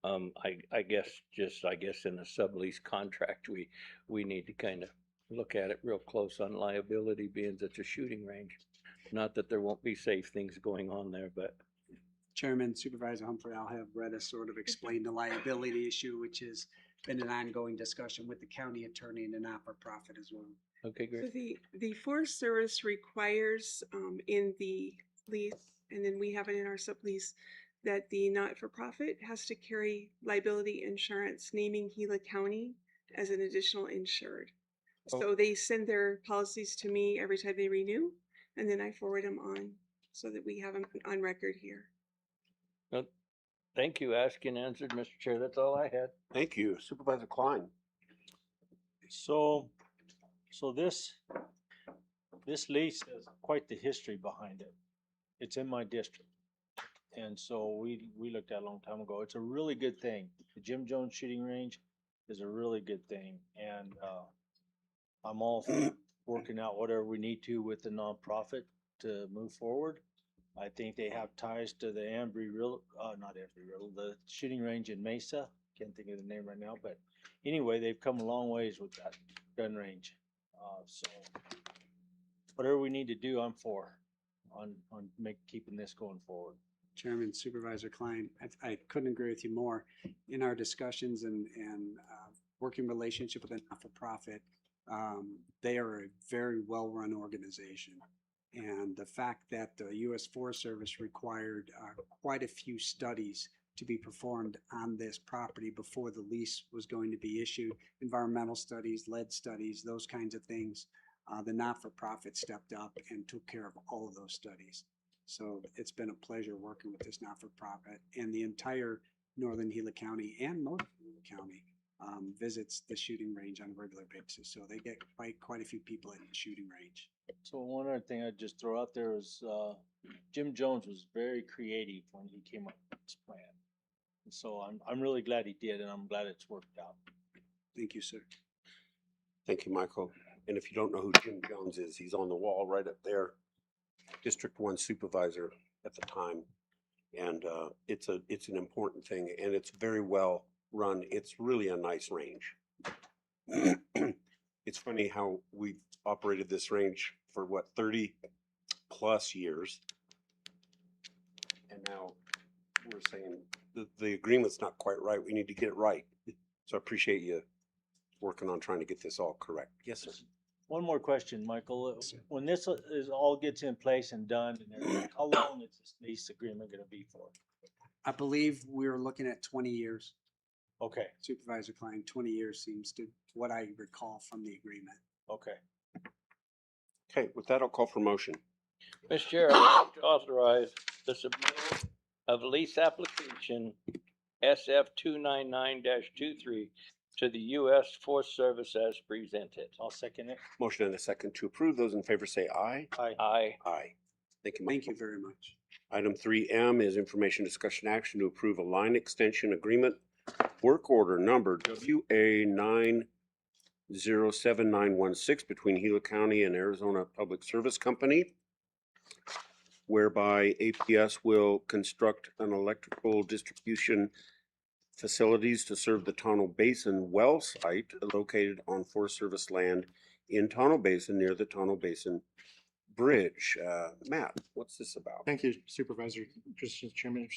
I guess in the sublease contract, we need to kind of look at it real close on liability, being it's a shooting range. Not that there won't be safe things going on there, but. Chairman, Supervisor Humphrey, I'll have Retta sort of explain the liability issue, which has been an ongoing discussion with the county attorney and the not-for-profit as well. Okay, great. So the Forest Service requires in the lease, and then we have it in our sublease, that the not-for-profit has to carry liability insurance, naming Gila County as an additional insured. So they send their policies to me every time they renew, and then I forward them on so that we have them on record here. Well, thank you. Asked and answered, Mr. Chair. That's all I had. Thank you, Supervisor Klein. So this lease has quite the history behind it. It's in my district. And so we looked at it a long time ago. It's a really good thing. The Jim Jones Shooting Range is a really good thing. And I'm all for working out whatever we need to with the nonprofit to move forward. I think they have ties to the the shooting range in Mesa. Can't think of the name right now, but anyway, they've come a long ways with that gun range. So whatever we need to do, I'm for on keeping this going forward. Chairman, Supervisor Klein, I couldn't agree with you more. In our discussions and working relationship with a not-for-profit, they are a very well-run organization. And the fact that the U.S. Forest Service required quite a few studies to be performed on this property before the lease was going to be issued, environmental studies, lead studies, those kinds of things, the not-for-profit stepped up and took care of all of those studies. So it's been a pleasure working with this not-for-profit, and the entire northern Gila County and most Gila County visits the shooting range on a regular basis. So they get quite a few people in the shooting range. So one other thing I'd just throw out there is Jim Jones was very creative when he came up with this plan. And so I'm really glad he did, and I'm glad it's worked out. Thank you, sir. Thank you, Michael. And if you don't know who Jim Jones is, he's on the wall right up there. District 1 supervisor at the time. And it's an important thing, and it's very well run. It's really a nice range. It's funny how we've operated this range for 30 plus years. And now we're saying the agreement's not quite right. We need to get it right. So I appreciate you working on trying to get this all correct. Yes, sir. One more question, Michael. When this all gets in place and done, and everything, how long is this lease agreement going to be for? I believe we were looking at 20 years. Okay. Supervisor Klein, 20 years seems to what I recall from the agreement. Okay. Okay, with that, I'll call for motion. Mr. Chair, I move to authorize the submittal of lease application SF 299-23 to the U.S. Forest Service as presented. I'll second it. Motion and a second to approve. Those in favor say aye. Aye. Aye. Aye. Thank you, Michael. Thank you very much. Item 3M is information discussion action to approve a line extension agreement, work order number WA 907916 between Gila County and Arizona Public Service Company, whereby APS will construct an electrical distribution facilities to serve the Tonto Basin well site located on Forest Service land in Tonto Basin near the Tonto Basin Bridge. Matt, what's this about? Thank you, Supervisor, Mr. Chairman,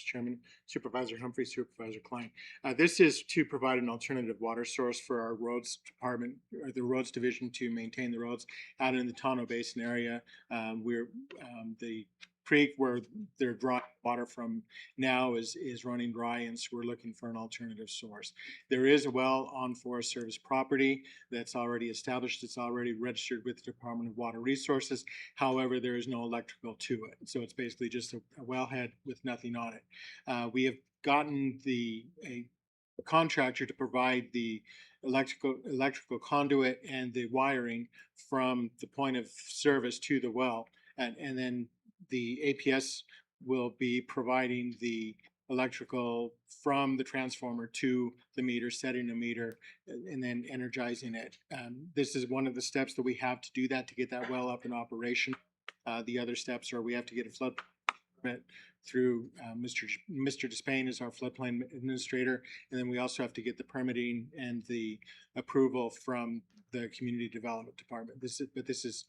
Supervisor Humphrey, Supervisor Klein. This is to provide an alternative water source for our roads department, or the roads division, to maintain the roads out in the Tonto Basin area. The creek where they're drawing water from now is running dry, and so we're looking for an alternative source. There is a well on Forest Service property that's already established. It's already registered with the Department of Water Resources. However, there is no electrical to it. So it's basically just a wellhead with nothing on it. We have gotten a contractor to provide the electrical conduit and the wiring from the point of service to the well. And then the APS will be providing the electrical from the transformer to the meter, setting the meter, and then energizing it. This is one of the steps that we have to do that, to get that well up in operation. The other steps are we have to get a flood permit through Mr. Despain is our floodplain administrator, and then we also have to get the permitting and the approval from the community development department. This is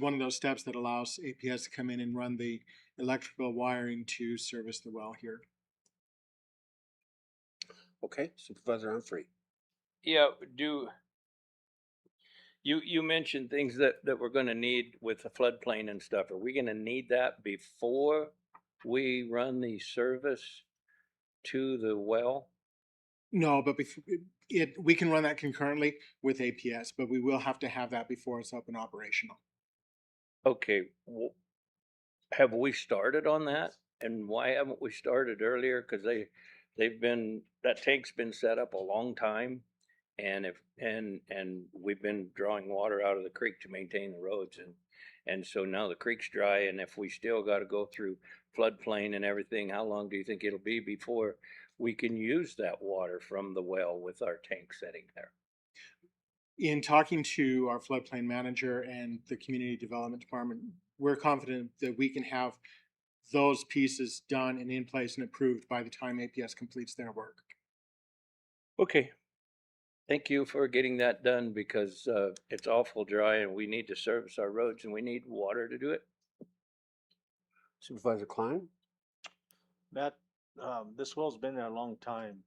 one of those steps that allows APS to come in and run the electrical wiring to service the well here. Okay, Supervisor Humphrey. Yeah, you mentioned things that we're gonna need with the floodplain and stuff. Are we gonna need that before we run the service to the well? No, but we can run that concurrently with APS, but we will have to have that before it's up and operational. Okay, have we started on that? And why haven't we started earlier? Cause that tank's been set up a long time. And we've been drawing water out of the creek to maintain the roads, and so now the creek's dry, and if we still gotta go through floodplain and everything, how long do you think it'll be before we can use that water from the well with our tank sitting there? In talking to our floodplain manager and the community development department, we're confident that we can have those pieces done and in place and approved by the time APS completes their work. Okay. Thank you for getting that done, because it's awful dry and we need to service our roads and we need water to do it. Supervisor Klein? Matt, this well's been there a long time.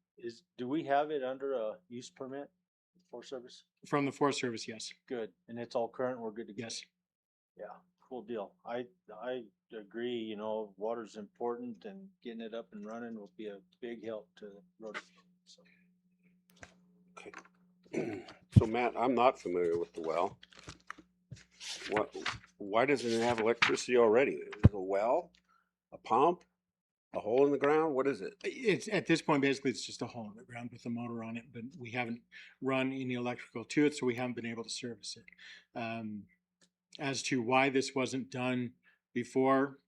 Do we have it under a use permit for service? From the Forest Service, yes. Good, and it's all current, we're good to go? Yes. Yeah, cool deal. I agree, you know, water's important, and getting it up and running will be a big help to the road. So. Okay. So Matt, I'm not familiar with the well. Why doesn't it have electricity already? Is it a well, a pump, a hole in the ground? What is it? It's at this point, basically, it's just a hole in the ground with a motor on it, but we haven't run any electrical to it, so we haven't been able to service it. As to why this wasn't done before,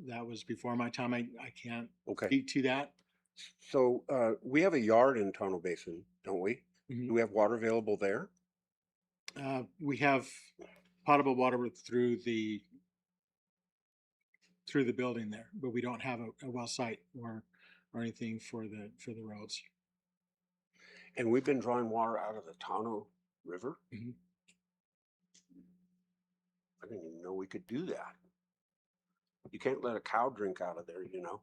that was before my time. I can't speak to that. So we have a yard in Tonto Basin, don't we? Mm-hmm. Do we have water available there? We have potable water through the building there, but we don't have a well site or anything for the roads. And we've been drawing water out of the Tonto River? Mm-hmm. I didn't even know we could do that. You can't let a cow drink out of there, you know.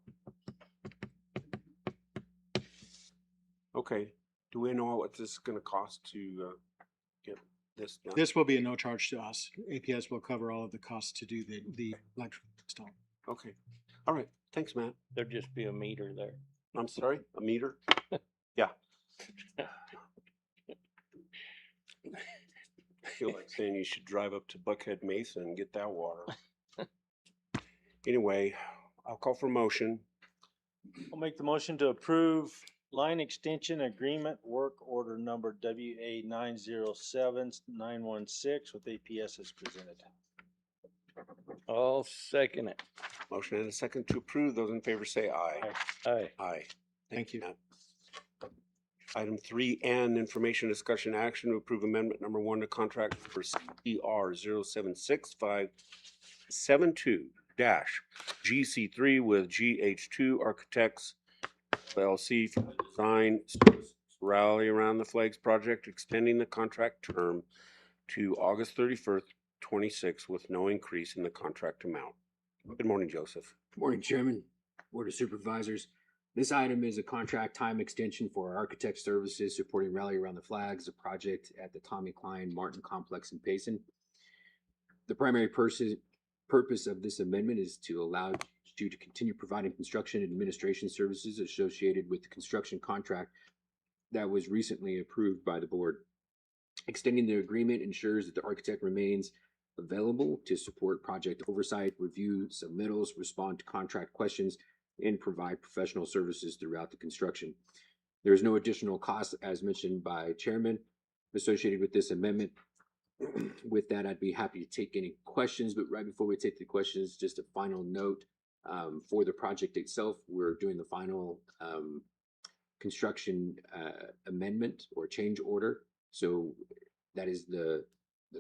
Okay, do we know what this is gonna cost to get this done? This will be a no charge to us. APS will cover all of the costs to do the electrical install. Okay, all right, thanks, Matt. There'd just be a meter there. I'm sorry, a meter? Yeah. I feel like saying you should drive up to Buckhead Mesa and get that water. Anyway, I'll call for motion. I'll make the motion to approve line extension agreement work order number WA 907916 with APS as presented. I'll second it. Motion and a second to approve. Those in favor say aye. Aye. Aye. Thank you. Matt. Item 3N, information, discussion, action to approve amendment number 1 to contract for CTR 076572-GC3 with GH2 Architects LLC for the design Rally Around the Flags project, extending the contract term to August 31st, 26, with no increase in the contract amount. Good morning, Joseph. Good morning, Chairman, Board of Supervisors. This item is a contract time extension for our architect services supporting Rally Around the Flags, a project at the Tommy Klein Martin Complex in Payson. The primary purpose of this amendment is to allow you to continue providing construction and administration services associated with the construction contract that was recently approved by the board. Extending the agreement ensures that the architect remains available to support project oversight, review submittals, respond to contract questions, and provide professional services throughout the construction. There is no additional cost, as mentioned by Chairman, associated with this amendment. With that, I'd be happy to take any questions, but right before we take the questions, just a final note for the project itself. We're doing the final construction amendment or change order. So that is the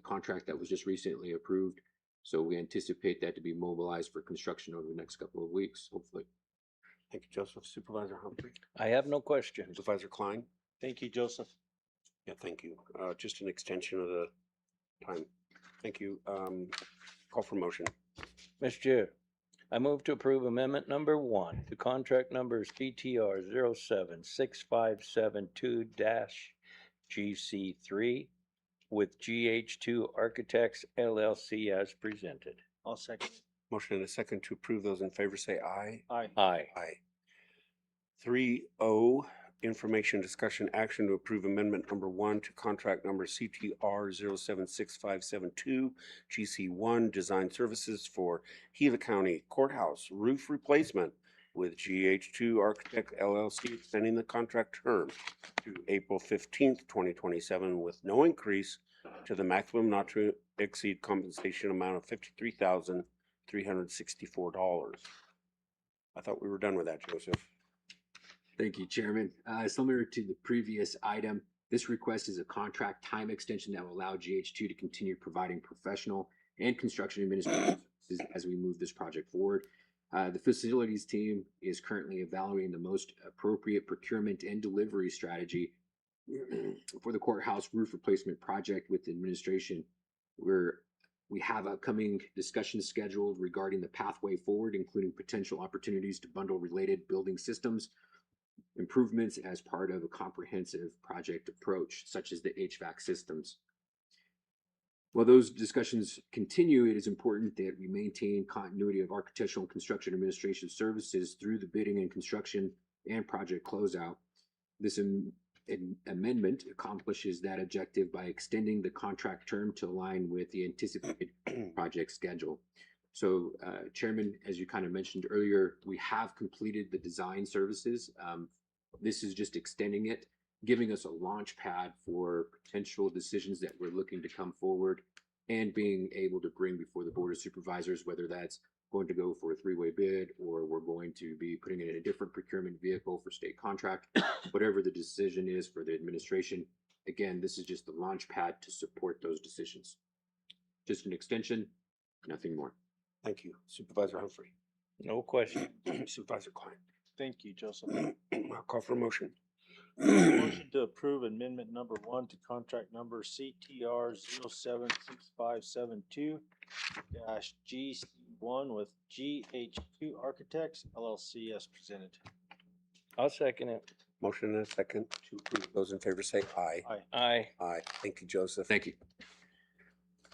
contract that was just recently approved. So we anticipate that to be mobilized for construction over the next couple of weeks, hopefully. Thank you, Joseph. Supervisor Humphrey. I have no questions. Supervisor Klein. Thank you, Joseph. Yeah, thank you. Just an extension of the time. Thank you. Call for motion. Mr. Chair, I move to approve amendment number 1 to contract numbers TTR 076572-GC3 with GH2 Architects LLC as presented. I'll second. Motion and a second to approve. Those in favor say aye. Aye. Aye. Aye. 3O, information, discussion, action to approve amendment number 1 to contract number CTR 076572-GC1 design services for Gila County Courthouse roof replacement with GH2 Architect LLC, extending the contract term to April 15th, 2027 with no increase to the maximum not to exceed compensation amount of $53,364. I thought we were done with that, Joseph. Thank you, Chairman. Similar to the previous item, this request is a contract time extension that will allow GH2 to continue providing professional and construction administration services as we move this project forward. The facilities team is currently evaluating the most appropriate procurement and delivery strategy for the courthouse roof replacement project with the administration. We have upcoming discussions scheduled regarding the pathway forward, including potential opportunities to bundle related building systems improvements as part of a comprehensive project approach, such as the HVAC systems. While those discussions continue, it is important that we maintain continuity of architectural and construction administration services through the bidding and construction and project closeout. This amendment accomplishes that objective by extending the contract term to align with the anticipated project schedule. So, Chairman, as you kind of mentioned earlier, we have completed the design services. This is just extending it, giving us a launch pad for potential decisions that we're looking to come forward and being able to bring before the Board of Supervisors, whether that's going to go for a three-way bid or we're going to be putting it in a different procurement vehicle for state contract, whatever the decision is for the administration. Again, this is just the launch pad to support those decisions. Just an extension, nothing more. Thank you. Supervisor Humphrey. No question. Supervisor Klein. Thank you, Joseph. I'll call for a motion. Motion to approve amendment number 1 to contract number CTR 076572-GC1 with GH2 Architects LLC as presented. I'll second it. Motion and a second to approve. Those in favor say aye. Aye. Aye. Aye. Thank you, Joseph. Thank you.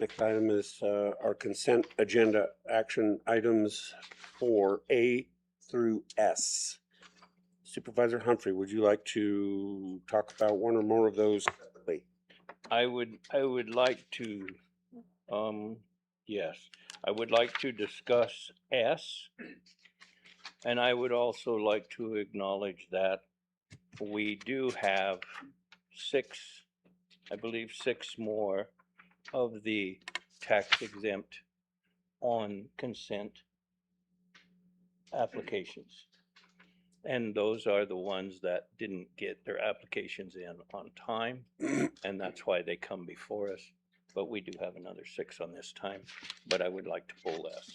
Next item is our consent agenda action items for A through S. Supervisor Humphrey, would you like to talk about one or more of those separately? I would like to, yes, I would like to discuss S. And I would also like to acknowledge that we do have six more of the tax exempt on consent applications. And those are the ones that didn't get their applications in on time, and that's why they come before us. But we do have another 6 on this time, but I would like to pull less.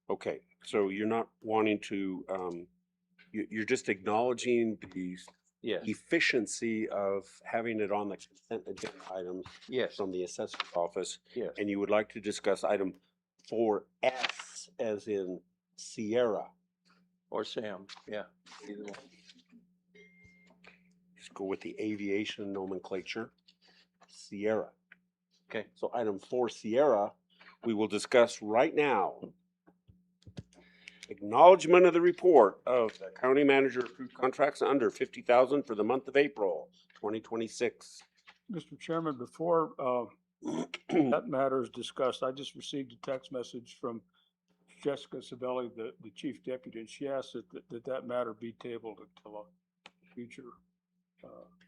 Okay, so you're not wanting to, you're just acknowledging the Yes. efficiency of having it on the consent agenda items Yes. from the assessor's office. Yes. And you would like to discuss item 4S as in Sierra. Or Sam, yeah. Either one. Just go with the aviation nomenclature, Sierra. Okay. So item 4 Sierra, we will discuss right now. Acknowledgement of the report of the county manager approved contracts under 50,000 for the month of April 2026. Mr. Chairman, before that matter is discussed, I just received a text message from Jessica Sabelli, the chief deputy, and she asked that matter be tabled until a future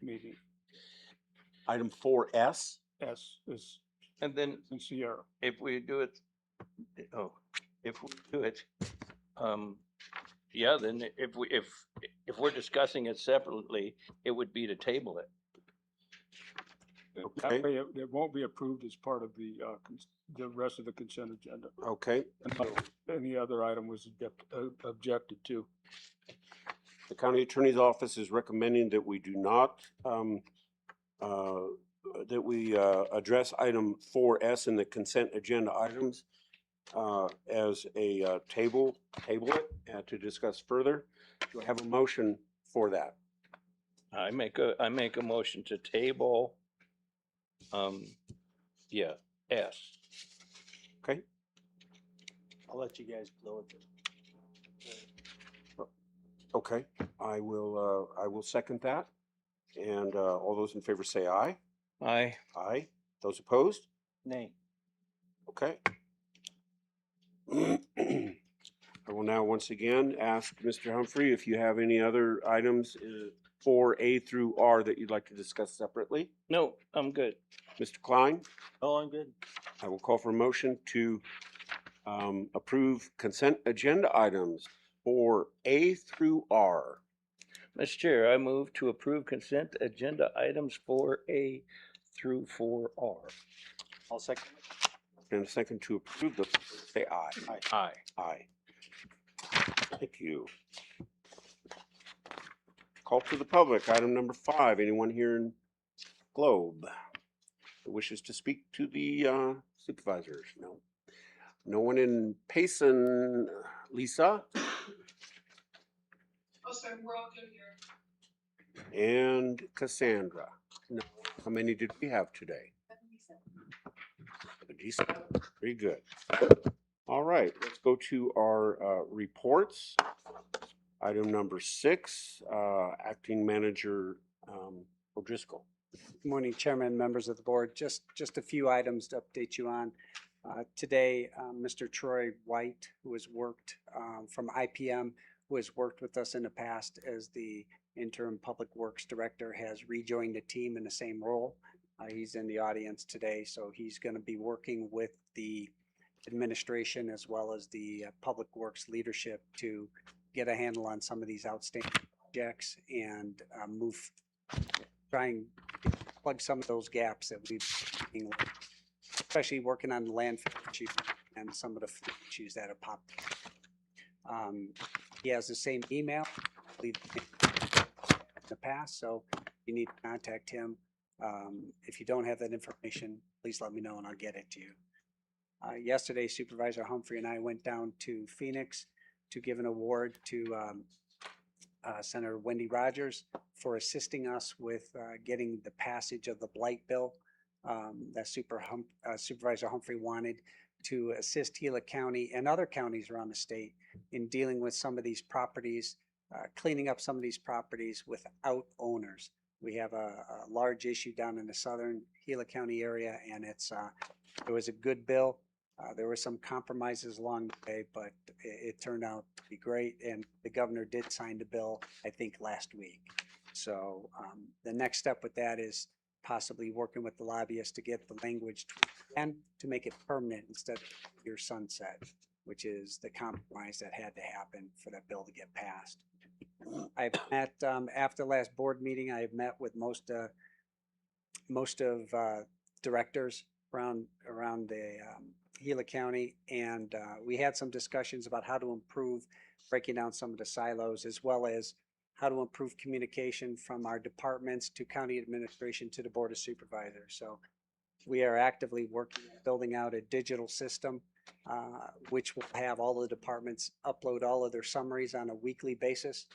meeting. Item 4S. S is And then in Sierra. if we do it, yeah, then if we're discussing it separately, it would be to table it. Okay. That way it won't be approved as part of the rest of the consent agenda. Okay. Any other item was objected to. The county attorney's office is recommending that we do not, address item 4S in the consent agenda items as a table it to discuss further. Do I have a motion for that? I make a motion to table, yeah, S. Okay. I'll let you guys blow it. Okay, I will second that. And all those in favor say aye. Aye. Aye. Those opposed? Nay. Okay. I will now once again ask Mr. Humphrey if you have any other items 4A through R that you'd like to discuss separately. No, I'm good. Mr. Klein? Oh, I'm good. I will call for a motion to approve consent agenda items 4A through R. Mr. Chair, I move to approve consent agenda items 4A through 4R. I'll second. And a second to approve those, say aye. Aye. Aye. Thank you. Call to the public, item number 5. Anyone here in Globe that wishes to speak to the supervisors? No. No one in Payson, Lisa? Oh, sorry, we're all good here. And Cassandra? No. How many did we have today? 77. Very good. All right, let's go to our reports. Item number 6, Acting Manager O'Driscoll. Good morning, Chairman, members of the board. Just a few items to update you on. Today, Mr. Troy White, who has worked from IPM, who has worked with us in the past as the interim public works director, has rejoined the team in the same role. He's in the audience today, so he's going to be working with the administration as well as the public works leadership to get a handle on some of these outstanding projects and try and plug some of those gaps that we've been, especially working on the landfill issue and some of the issues that have popped up. He has the same email, I believe, in the past, so you need to contact him. If you don't have that information, please let me know and I'll get it to you. Yesterday, Supervisor Humphrey and I went down to Phoenix to give an award to Senator Wendy Rogers for assisting us with getting the passage of the blight bill that Supervisor Humphrey wanted to assist Gila County and other counties around the state in dealing with some of these properties, cleaning up some of these properties without owners. We have a large issue down in the southern Gila County area, and it was a good bill. There were some compromises along the way, but it turned out to be great, and the governor did sign the bill, I think, last week. So the next step with that is possibly working with the lobbyists to get the language and to make it permanent instead of your sunset, which is the compromise that had to happen for that bill to get passed. I've met, after the last board meeting, I've met with most of directors around the Gila County, and we had some discussions about how to improve breaking down some of the silos, as well as how to improve communication from our departments to county administration to the Board of Supervisors. So we are actively working on building out a digital system, which will have all the departments upload all of their summaries on a weekly basis.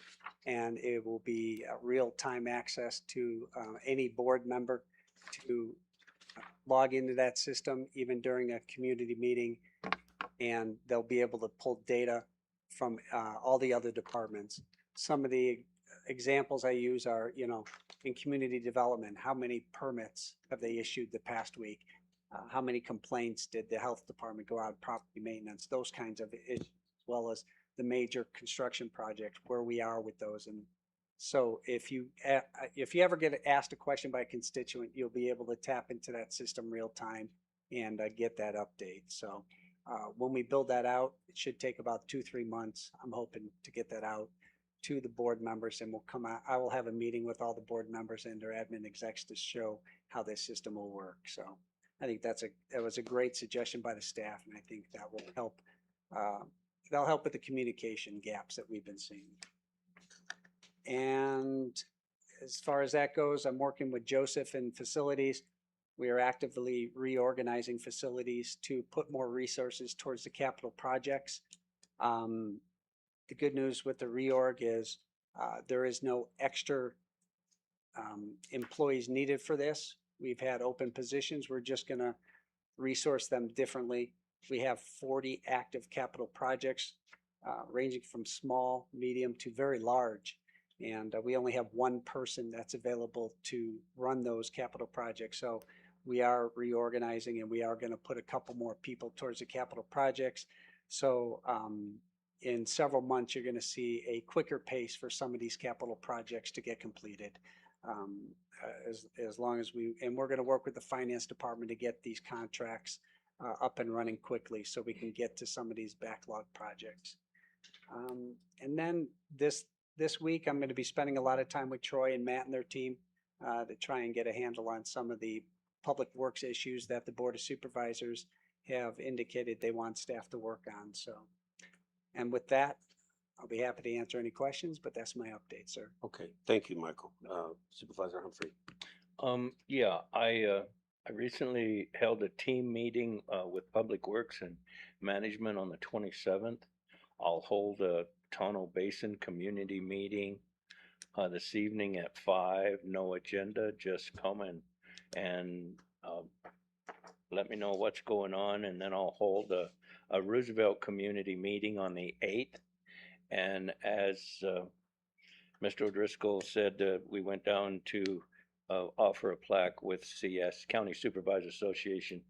And it will be real-time access to any board member to log into that system, even during a community meeting. And they'll be able to pull data from all the other departments. Some of the examples I use are, in community development, how many permits have they issued the past week? How many complaints did the health department go out, property maintenance, those kinds of issues, as well as the major construction projects, where we are with those. And so if you ever get asked a question by a constituent, you'll be able to tap into that system real time and get that update. So when we build that out, it should take about 2-3 months. I'm hoping to get that out to the board members, and we'll come out. I will have a meeting with all the board members and their admin execs to show how this system will work. So I think that was a great suggestion by the staff, and I think that will help. That'll help with the communication gaps that we've been seeing. And as far as that goes, I'm working with Joseph in facilities. We are actively reorganizing facilities to put more resources towards the capital projects. The good news with the reorg is there is no extra employees needed for this. We've had open positions. We're just going to resource them differently. We have 40 active capital projects ranging from small, medium to very large. And we only have one person that's available to run those capital projects. So we are reorganizing, and we are going to put a couple more people towards the capital projects. So in several months, you're going to see a quicker pace for some of these capital projects to get completed. As long as we're going to work with the finance department to get these contracts up and running quickly so we can get to some of these backlog projects. And then this week, I'm going to be spending a lot of time with Troy and Matt and their team to try and get a handle on some of the public works issues that the Board of Supervisors have indicated they want staff to work on. So, and with that, I'll be happy to answer any questions, but that's my update, sir. Okay, thank you, Michael. Supervisor Humphrey. Yeah, I recently held a team meeting with Public Works and Management on the 27th. I'll hold a Tono Basin community meeting this evening at 5. No agenda, just come and let me know what's going on, and then I'll hold a Roosevelt community meeting on the 8th. And as Mr. O'Driscoll said, we went down to offer a plaque with CS, County Supervisor Association,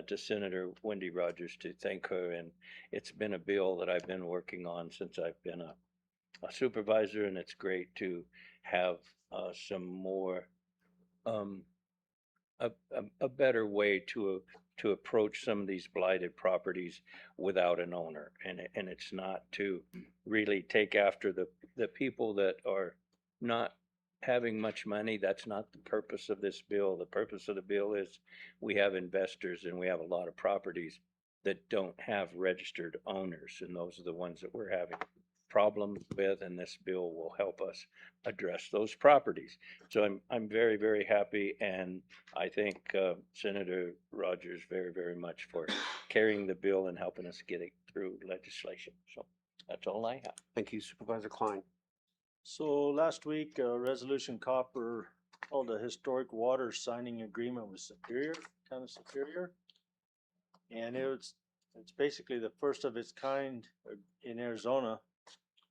to Senator Wendy Rogers to thank her. And it's been a bill that I've been working on since I've been a supervisor, and it's great to have some more, a better way to approach some of these blighted properties without an owner. And it's not to really take after the people that are not having much money. That's not the purpose of this bill. The purpose of the bill is we have investors, and we have a lot of properties that don't have registered owners, and those are the ones that we're having problems with, and this bill will help us address those properties. So I'm very, very happy, and I thank Senator Rogers very, very much for carrying the bill and helping us get it through legislation. So that's all I have. Thank you, Supervisor Klein. So last week, Resolution Copper held a historic water signing agreement with Superior, Town of Superior. And it's basically the first of its kind in Arizona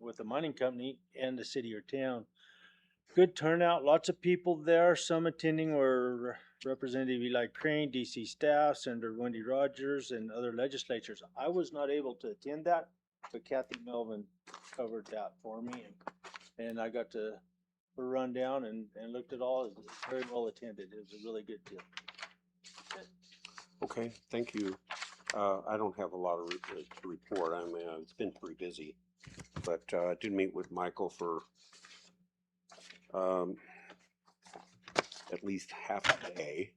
with a mining company and the city or town. Good turnout, lots of people there. Some attending were Representative Eli Crane, DC staff, Senator Wendy Rogers, and other legislatures. I was not able to attend that, but Kathy Melvin covered that for me, and I got to run down and looked at all. It was very well attended. It was a really good deal. Okay, thank you. I don't have a lot of to report. I mean, it's been pretty busy, but I did meet with Michael for at least half a day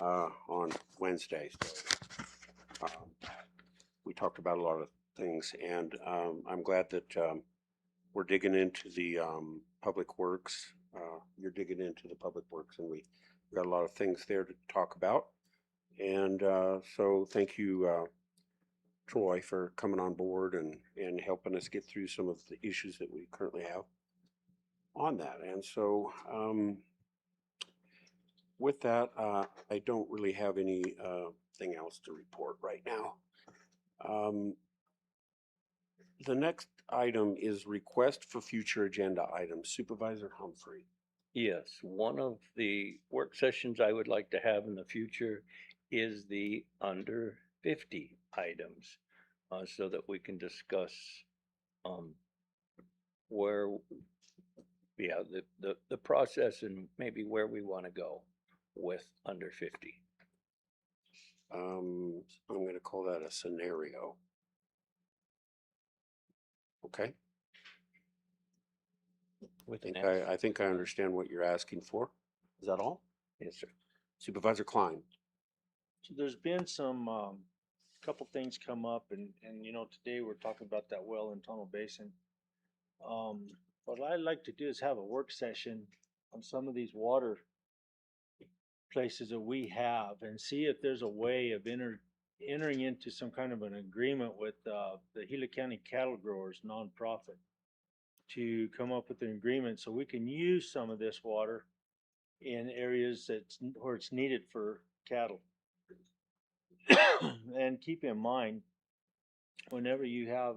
on Wednesday. So we talked about a lot of things, and I'm glad that we're digging into the public works. You're digging into the public works, and we got a lot of things there to talk about. And so thank you, Troy, for coming on board and helping us get through some of the issues that we currently have on that. And so with that, I don't really have anything else to report right now. The next item is request for future agenda items. Supervisor Humphrey. Yes, one of the work sessions I would like to have in the future is the under 50 items, so that we can discuss where, yeah, the process and maybe where we want to go with under 50. I'm going to call that a scenario. Okay. I think I understand what you're asking for. Is that all? Yes, sir. Supervisor Klein. So there's been some couple things come up, and today we're talking about that well in Tunnel Basin. What I'd like to do is have a work session on some of these water places that we have, and see if there's a way of entering into some kind of an agreement with the Gila County Cattle Growers nonprofit to come up with an agreement so we can use some of this water in areas where it's needed for cattle. And keep in mind, whenever you have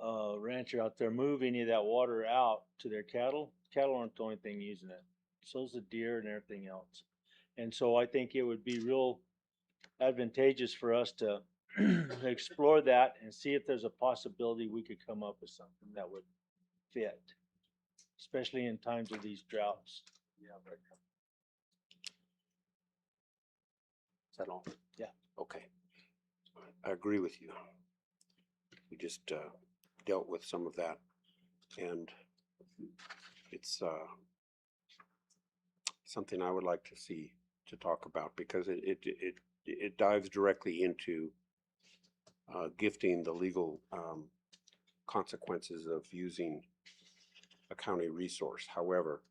a rancher out there move any of that water out to their cattle aren't the only thing using it. So's the deer and everything else. And so I think it would be real advantageous for us to explore that and see if there's a possibility we could come up with something that would fit, especially in times of these droughts. Yeah, right now. Is that all? Yeah. Okay. I agree with you. We just dealt with some of that, and it's something I would like to see to talk about, because it dives directly into gifting the legal consequences of using a county resource. However,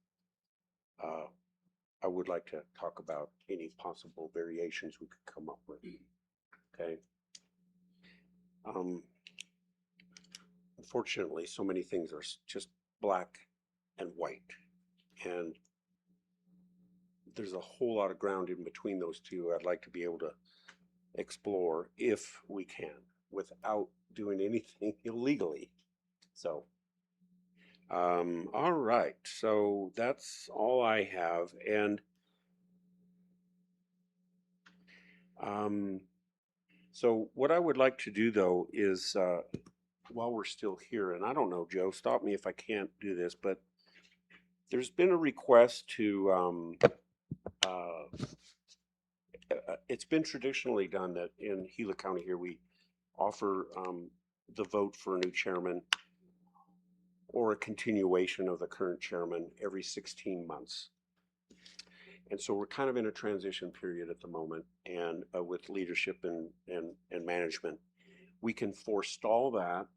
I would like to talk about any possible variations we could come up with. Okay. Unfortunately, so many things are just black and white, and there's a whole lot of ground in between those two I'd like to be able to explore if we can, without doing anything illegally. So all right, so that's all I have. And so what I would like to do, though, is while we're still here, and I don't know, Joe, stop me if I can't do this, but there's been a request to it's been traditionally done that in Gila County here we offer the vote for a new chairman or a continuation of the current chairman every 16 months. And so we're kind of in a transition period at the moment, and with leadership and management. We can forestall that,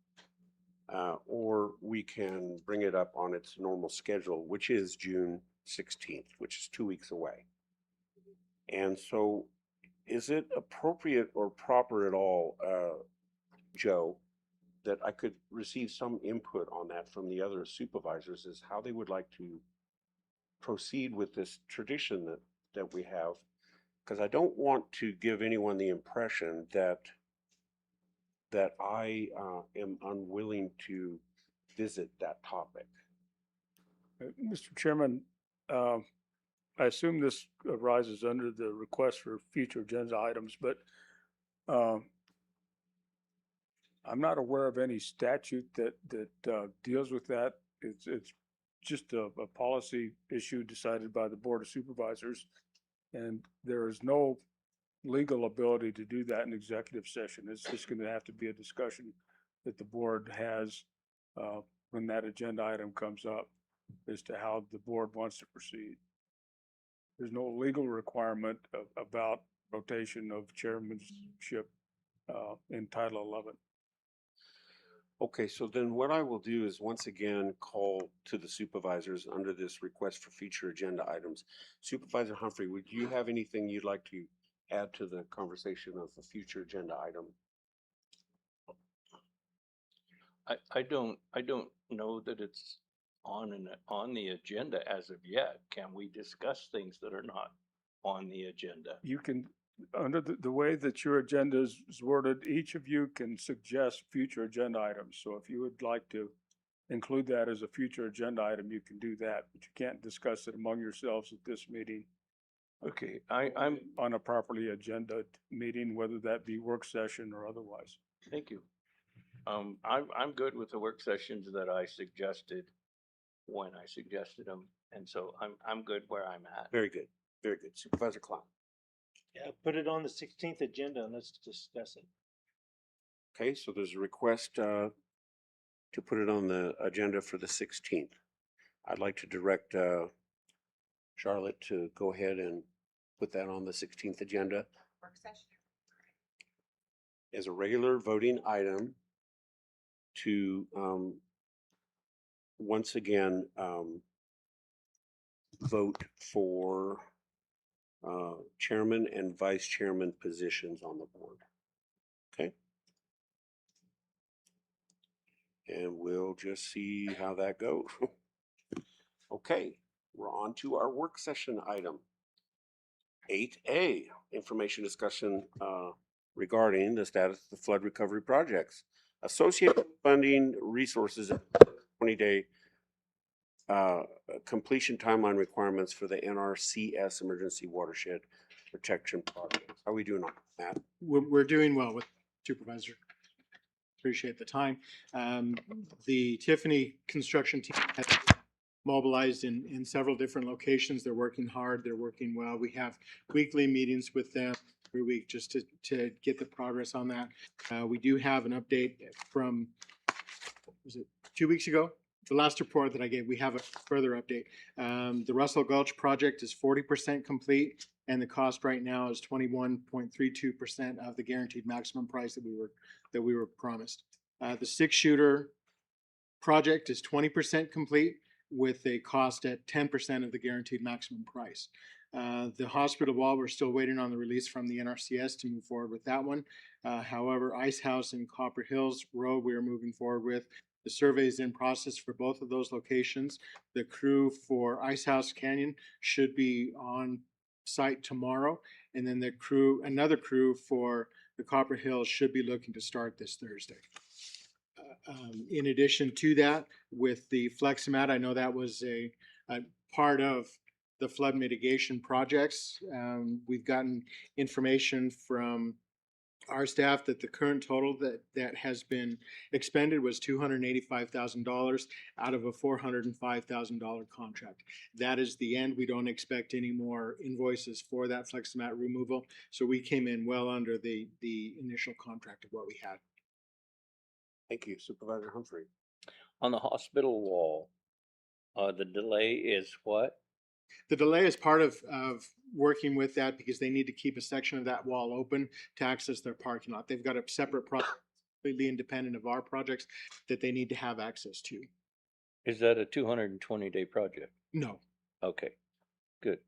or we can bring it up on its normal schedule, which is June 16th, which is 2 weeks away. And so is it appropriate or proper at all, Joe, that I could receive some input on that from the other supervisors, as how they would like to proceed with this tradition that we have? Because I don't want to give anyone the impression that I am unwilling to visit that topic. Mr. Chairman, I assume this arises under the request for future agenda items, but I'm not aware of any statute that deals with that. It's just a policy issue decided by the Board of Supervisors. And there is no legal ability to do that in executive session. It's just gonna have to be a discussion that the board has, when that agenda item comes up, as to how the board wants to proceed. There's no legal requirement about rotation of chairmanship, in Title 11. Okay, so then what I will do is once again call to the supervisors under this request for future agenda items. Supervisor Humphrey, would you have anything you'd like to add to the conversation of a future agenda item? I don't know that it's on the agenda as of yet. Can we discuss things that are not on the agenda? You can, under the way that your agenda is worded, each of you can suggest future agenda items. So if you would like to include that as a future agenda item, you can do that, but you can't discuss it among yourselves at this meeting. Okay, I'm on a properly agenda meeting, whether that be work session or otherwise. Thank you. I'm good with the work sessions that I suggested when I suggested them, and so I'm good where I'm at. Very good, very good. Supervisor Klein. Yeah, put it on the 16th agenda and let's discuss it. Okay, so there's a request to put it on the agenda for the 16th. I'd like to direct Charlotte to go ahead and put that on the 16th agenda Work session. as a regular voting item to once again vote for chairman and vice chairman positions on the board. Okay. And we'll just see how that goes. Okay, we're on to our work session item. 8A, information discussion regarding the status of the flood recovery projects. Associated funding resources, 20-day completion timeline requirements for the NRCS Emergency Watershed Protection Project. How are we doing on that? We're doing well with Supervisor. Appreciate the time. The Tiffany construction team has mobilized in several different locations. They're working hard. They're working well. We have weekly meetings with them every week just to get the progress on that. We do have an update from, was it 2 weeks ago? The last report that I gave, we have a further update. The Russell Gulch project is 40% complete, and the cost right now is 21.32% of the guaranteed maximum price that we were promised. The 6-shooter project is 20% complete, with a cost at 10% of the guaranteed maximum price. The hospital wall, we're still waiting on the release from the NRCS to move forward with that one. However, Ice House and Copper Hills Road, we are moving forward with. The survey is in process for both of those locations. The crew for Ice House Canyon should be on site tomorrow. And then another crew for the Copper Hills should be looking to start this Thursday. In addition to that, with the FlexiMat, I know that was a part of the flood mitigation projects. We've gotten information from our staff that the current total that has been expended was $285,000 out of a $405,000 contract. That is the end. We don't expect any more invoices for that FlexiMat removal. So we came in well under the initial contract of what we had. Thank you, Supervisor Humphrey. On the hospital wall, the delay is what? The delay is part of working with that because they need to keep a section of that wall open to access their parking lot. They've got a separate project, completely independent of our projects, that they need to have access to. Is that a 220-day project? No. Okay, good.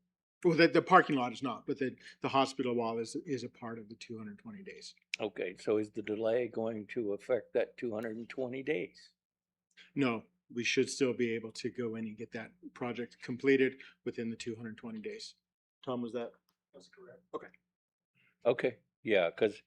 Well, the parking lot is not, but the hospital wall is a part of the 220 days. Okay, so is the delay going to affect that 220 days? No, we should still be able to go in and get that project completed within the 220 days. Tom, was that? That's correct. Okay. Okay, yeah, because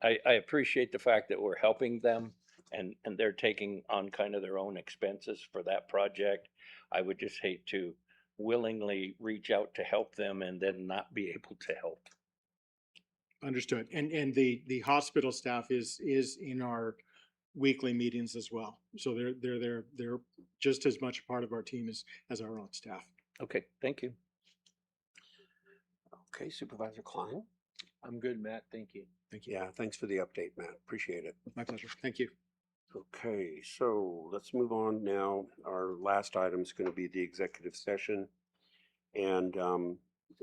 I appreciate the fact that we're helping them and they're taking on kind of their own expenses for that project. I would just hate to willingly reach out to help them and then not be able to help. Understood. And the hospital staff is in our weekly meetings as well. So they're just as much a part of our team as our own staff. Okay, thank you. Okay, Supervisor Klein? I'm good, Matt. Thank you. Thank you. Yeah, thanks for the update, Matt. Appreciate it. My pleasure. Thank you. Okay, so let's move on now. Our last item is going to be the executive session. And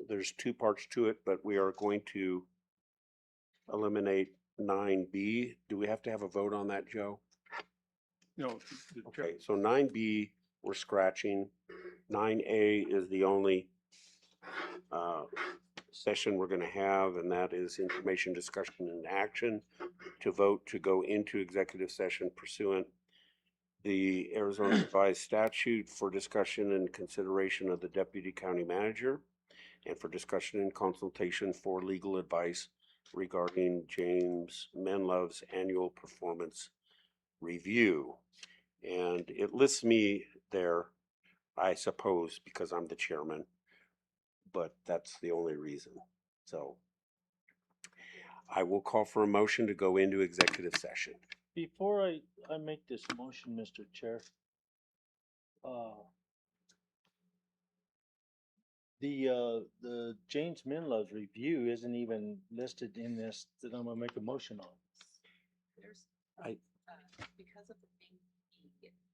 there's two parts to it, but we are going to eliminate 9B. Do we have to have a vote on that, Joe? No. Okay, so 9B, we're scratching. 9A is the only session we're going to have, and that is information, discussion, and action to vote to go into executive session pursuant the Arizona Revised Statute for discussion and consideration of the Deputy County Manager and for discussion and consultation for legal advice regarding James Menlove's annual performance review. And it lists me there, I suppose, because I'm the chairman, but that's the only reason. So I will call for a motion to go into executive session. Before I make this motion, Mr. Chair, the James Minlove's review isn't even listed in this that I'm gonna make a motion on. There's, I- because of the main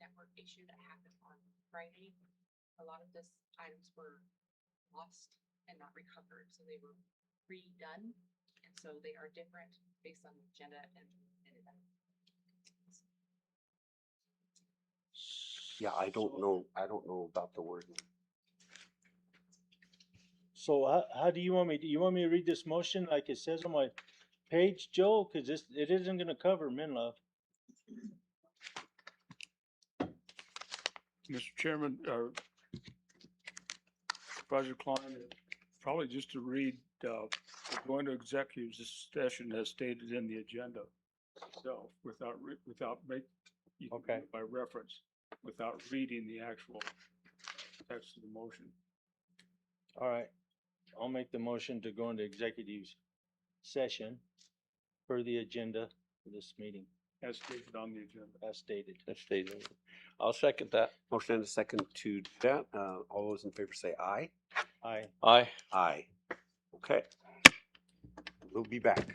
network issue that happened on Friday, a lot of this items were lost and not recovered, so they were redone, and so they are different based on the agenda and event. Yeah, I don't know about the wording. So how do you want me, to read this motion like it says on my page, Joe? Cause it isn't gonna cover Minlove. Mr. Chairman, Supervisor Klein, probably just to read, going to executive session as stated in the agenda itself, without Okay. by reference, without reading the actual text of the motion. All right, I'll make the motion to go into executive session per the agenda for this meeting, As stated on the agenda. as stated. That's stated. I'll second that. Motion and a second to do that. All those in favor say aye. Aye. Aye. Aye. Okay. We'll be back.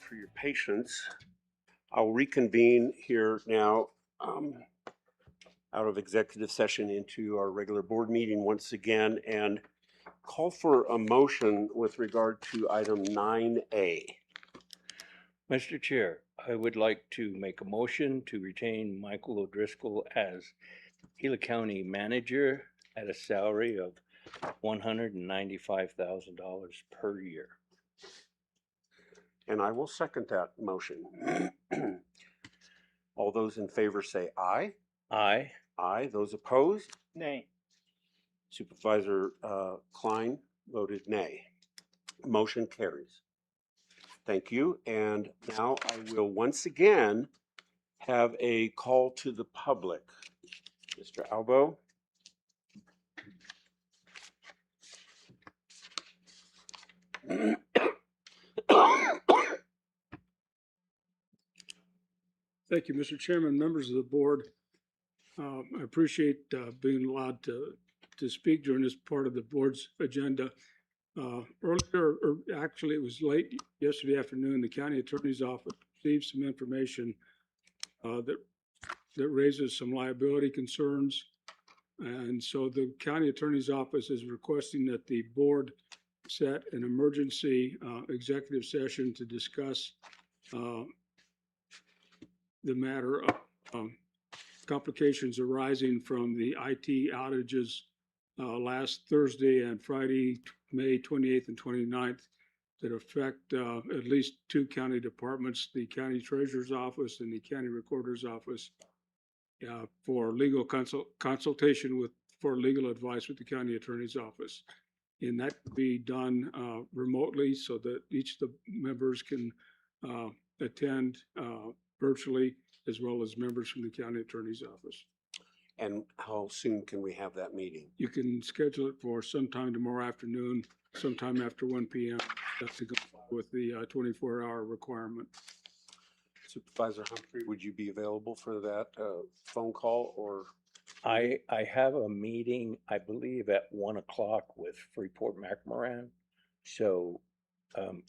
for your patience. I'll reconvene here now out of executive session into our regular board meeting once again and call for a motion with regard to item 9A. Mr. Chair, I would like to make a motion to retain Michael O'Driscoll as Gila County Manager at a salary of $195,000 per year. And I will second that motion. All those in favor say aye. Aye. Aye. Those opposed? Nay. Supervisor Klein voted nay. Motion carries. Thank you. And now I will once again have a call to the public. Mr. Albo. Thank you, Mr. Chairman, members of the board. I appreciate being allowed to speak during this part of the board's agenda. Earlier, or actually it was late yesterday afternoon, the county attorney's office received some information that raises some liability concerns. And so the county attorney's office is requesting that the board set an emergency executive session to discuss the matter of complications arising from the IT outages last Thursday and Friday, May 28th and 29th, that affect at least two county departments, the county treasurer's office and the county recorder's office, for legal consultation for legal advice with the county attorney's office. And that can be done remotely so that each of the members can attend virtually, as well as members from the county attorney's office. And how soon can we have that meeting? You can schedule it for sometime tomorrow afternoon, sometime after 1 p.m. That's to go with the 24-hour requirement. Supervisor Humphrey, would you be available for that phone call or? I have a meeting, I believe, at 1 o'clock with Freeport McMoran. So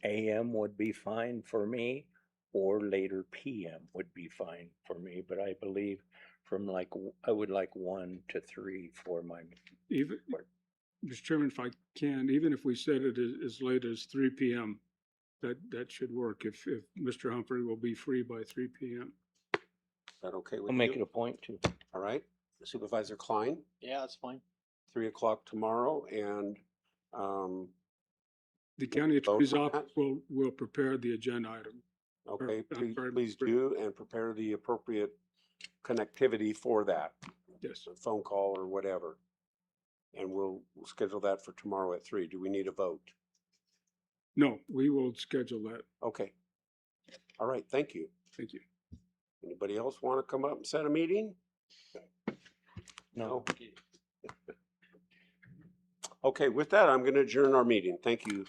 AM would be fine for me, or later PM would be fine for me. But I believe from I would like 1 to 3 for my meeting. Mr. Chairman, if I can, even if we set it as late as 3 p.m., that should work if Mr. Humphrey will be free by 3 p.m. Is that okay with you? I'll make it a point to. All right. Supervisor Klein? Yeah, that's fine. 3 o'clock tomorrow, and the county attorney's office will prepare the agenda item. Okay, please do, and prepare the appropriate connectivity for that. Yes. A phone call or whatever. And we'll schedule that for tomorrow at 3. Do we need a vote? No, we will schedule that. Okay. All right, thank you. Thank you. Anybody else want to come up and set a meeting? No. Okay, with that, I'm going to adjourn our meeting. Thank you.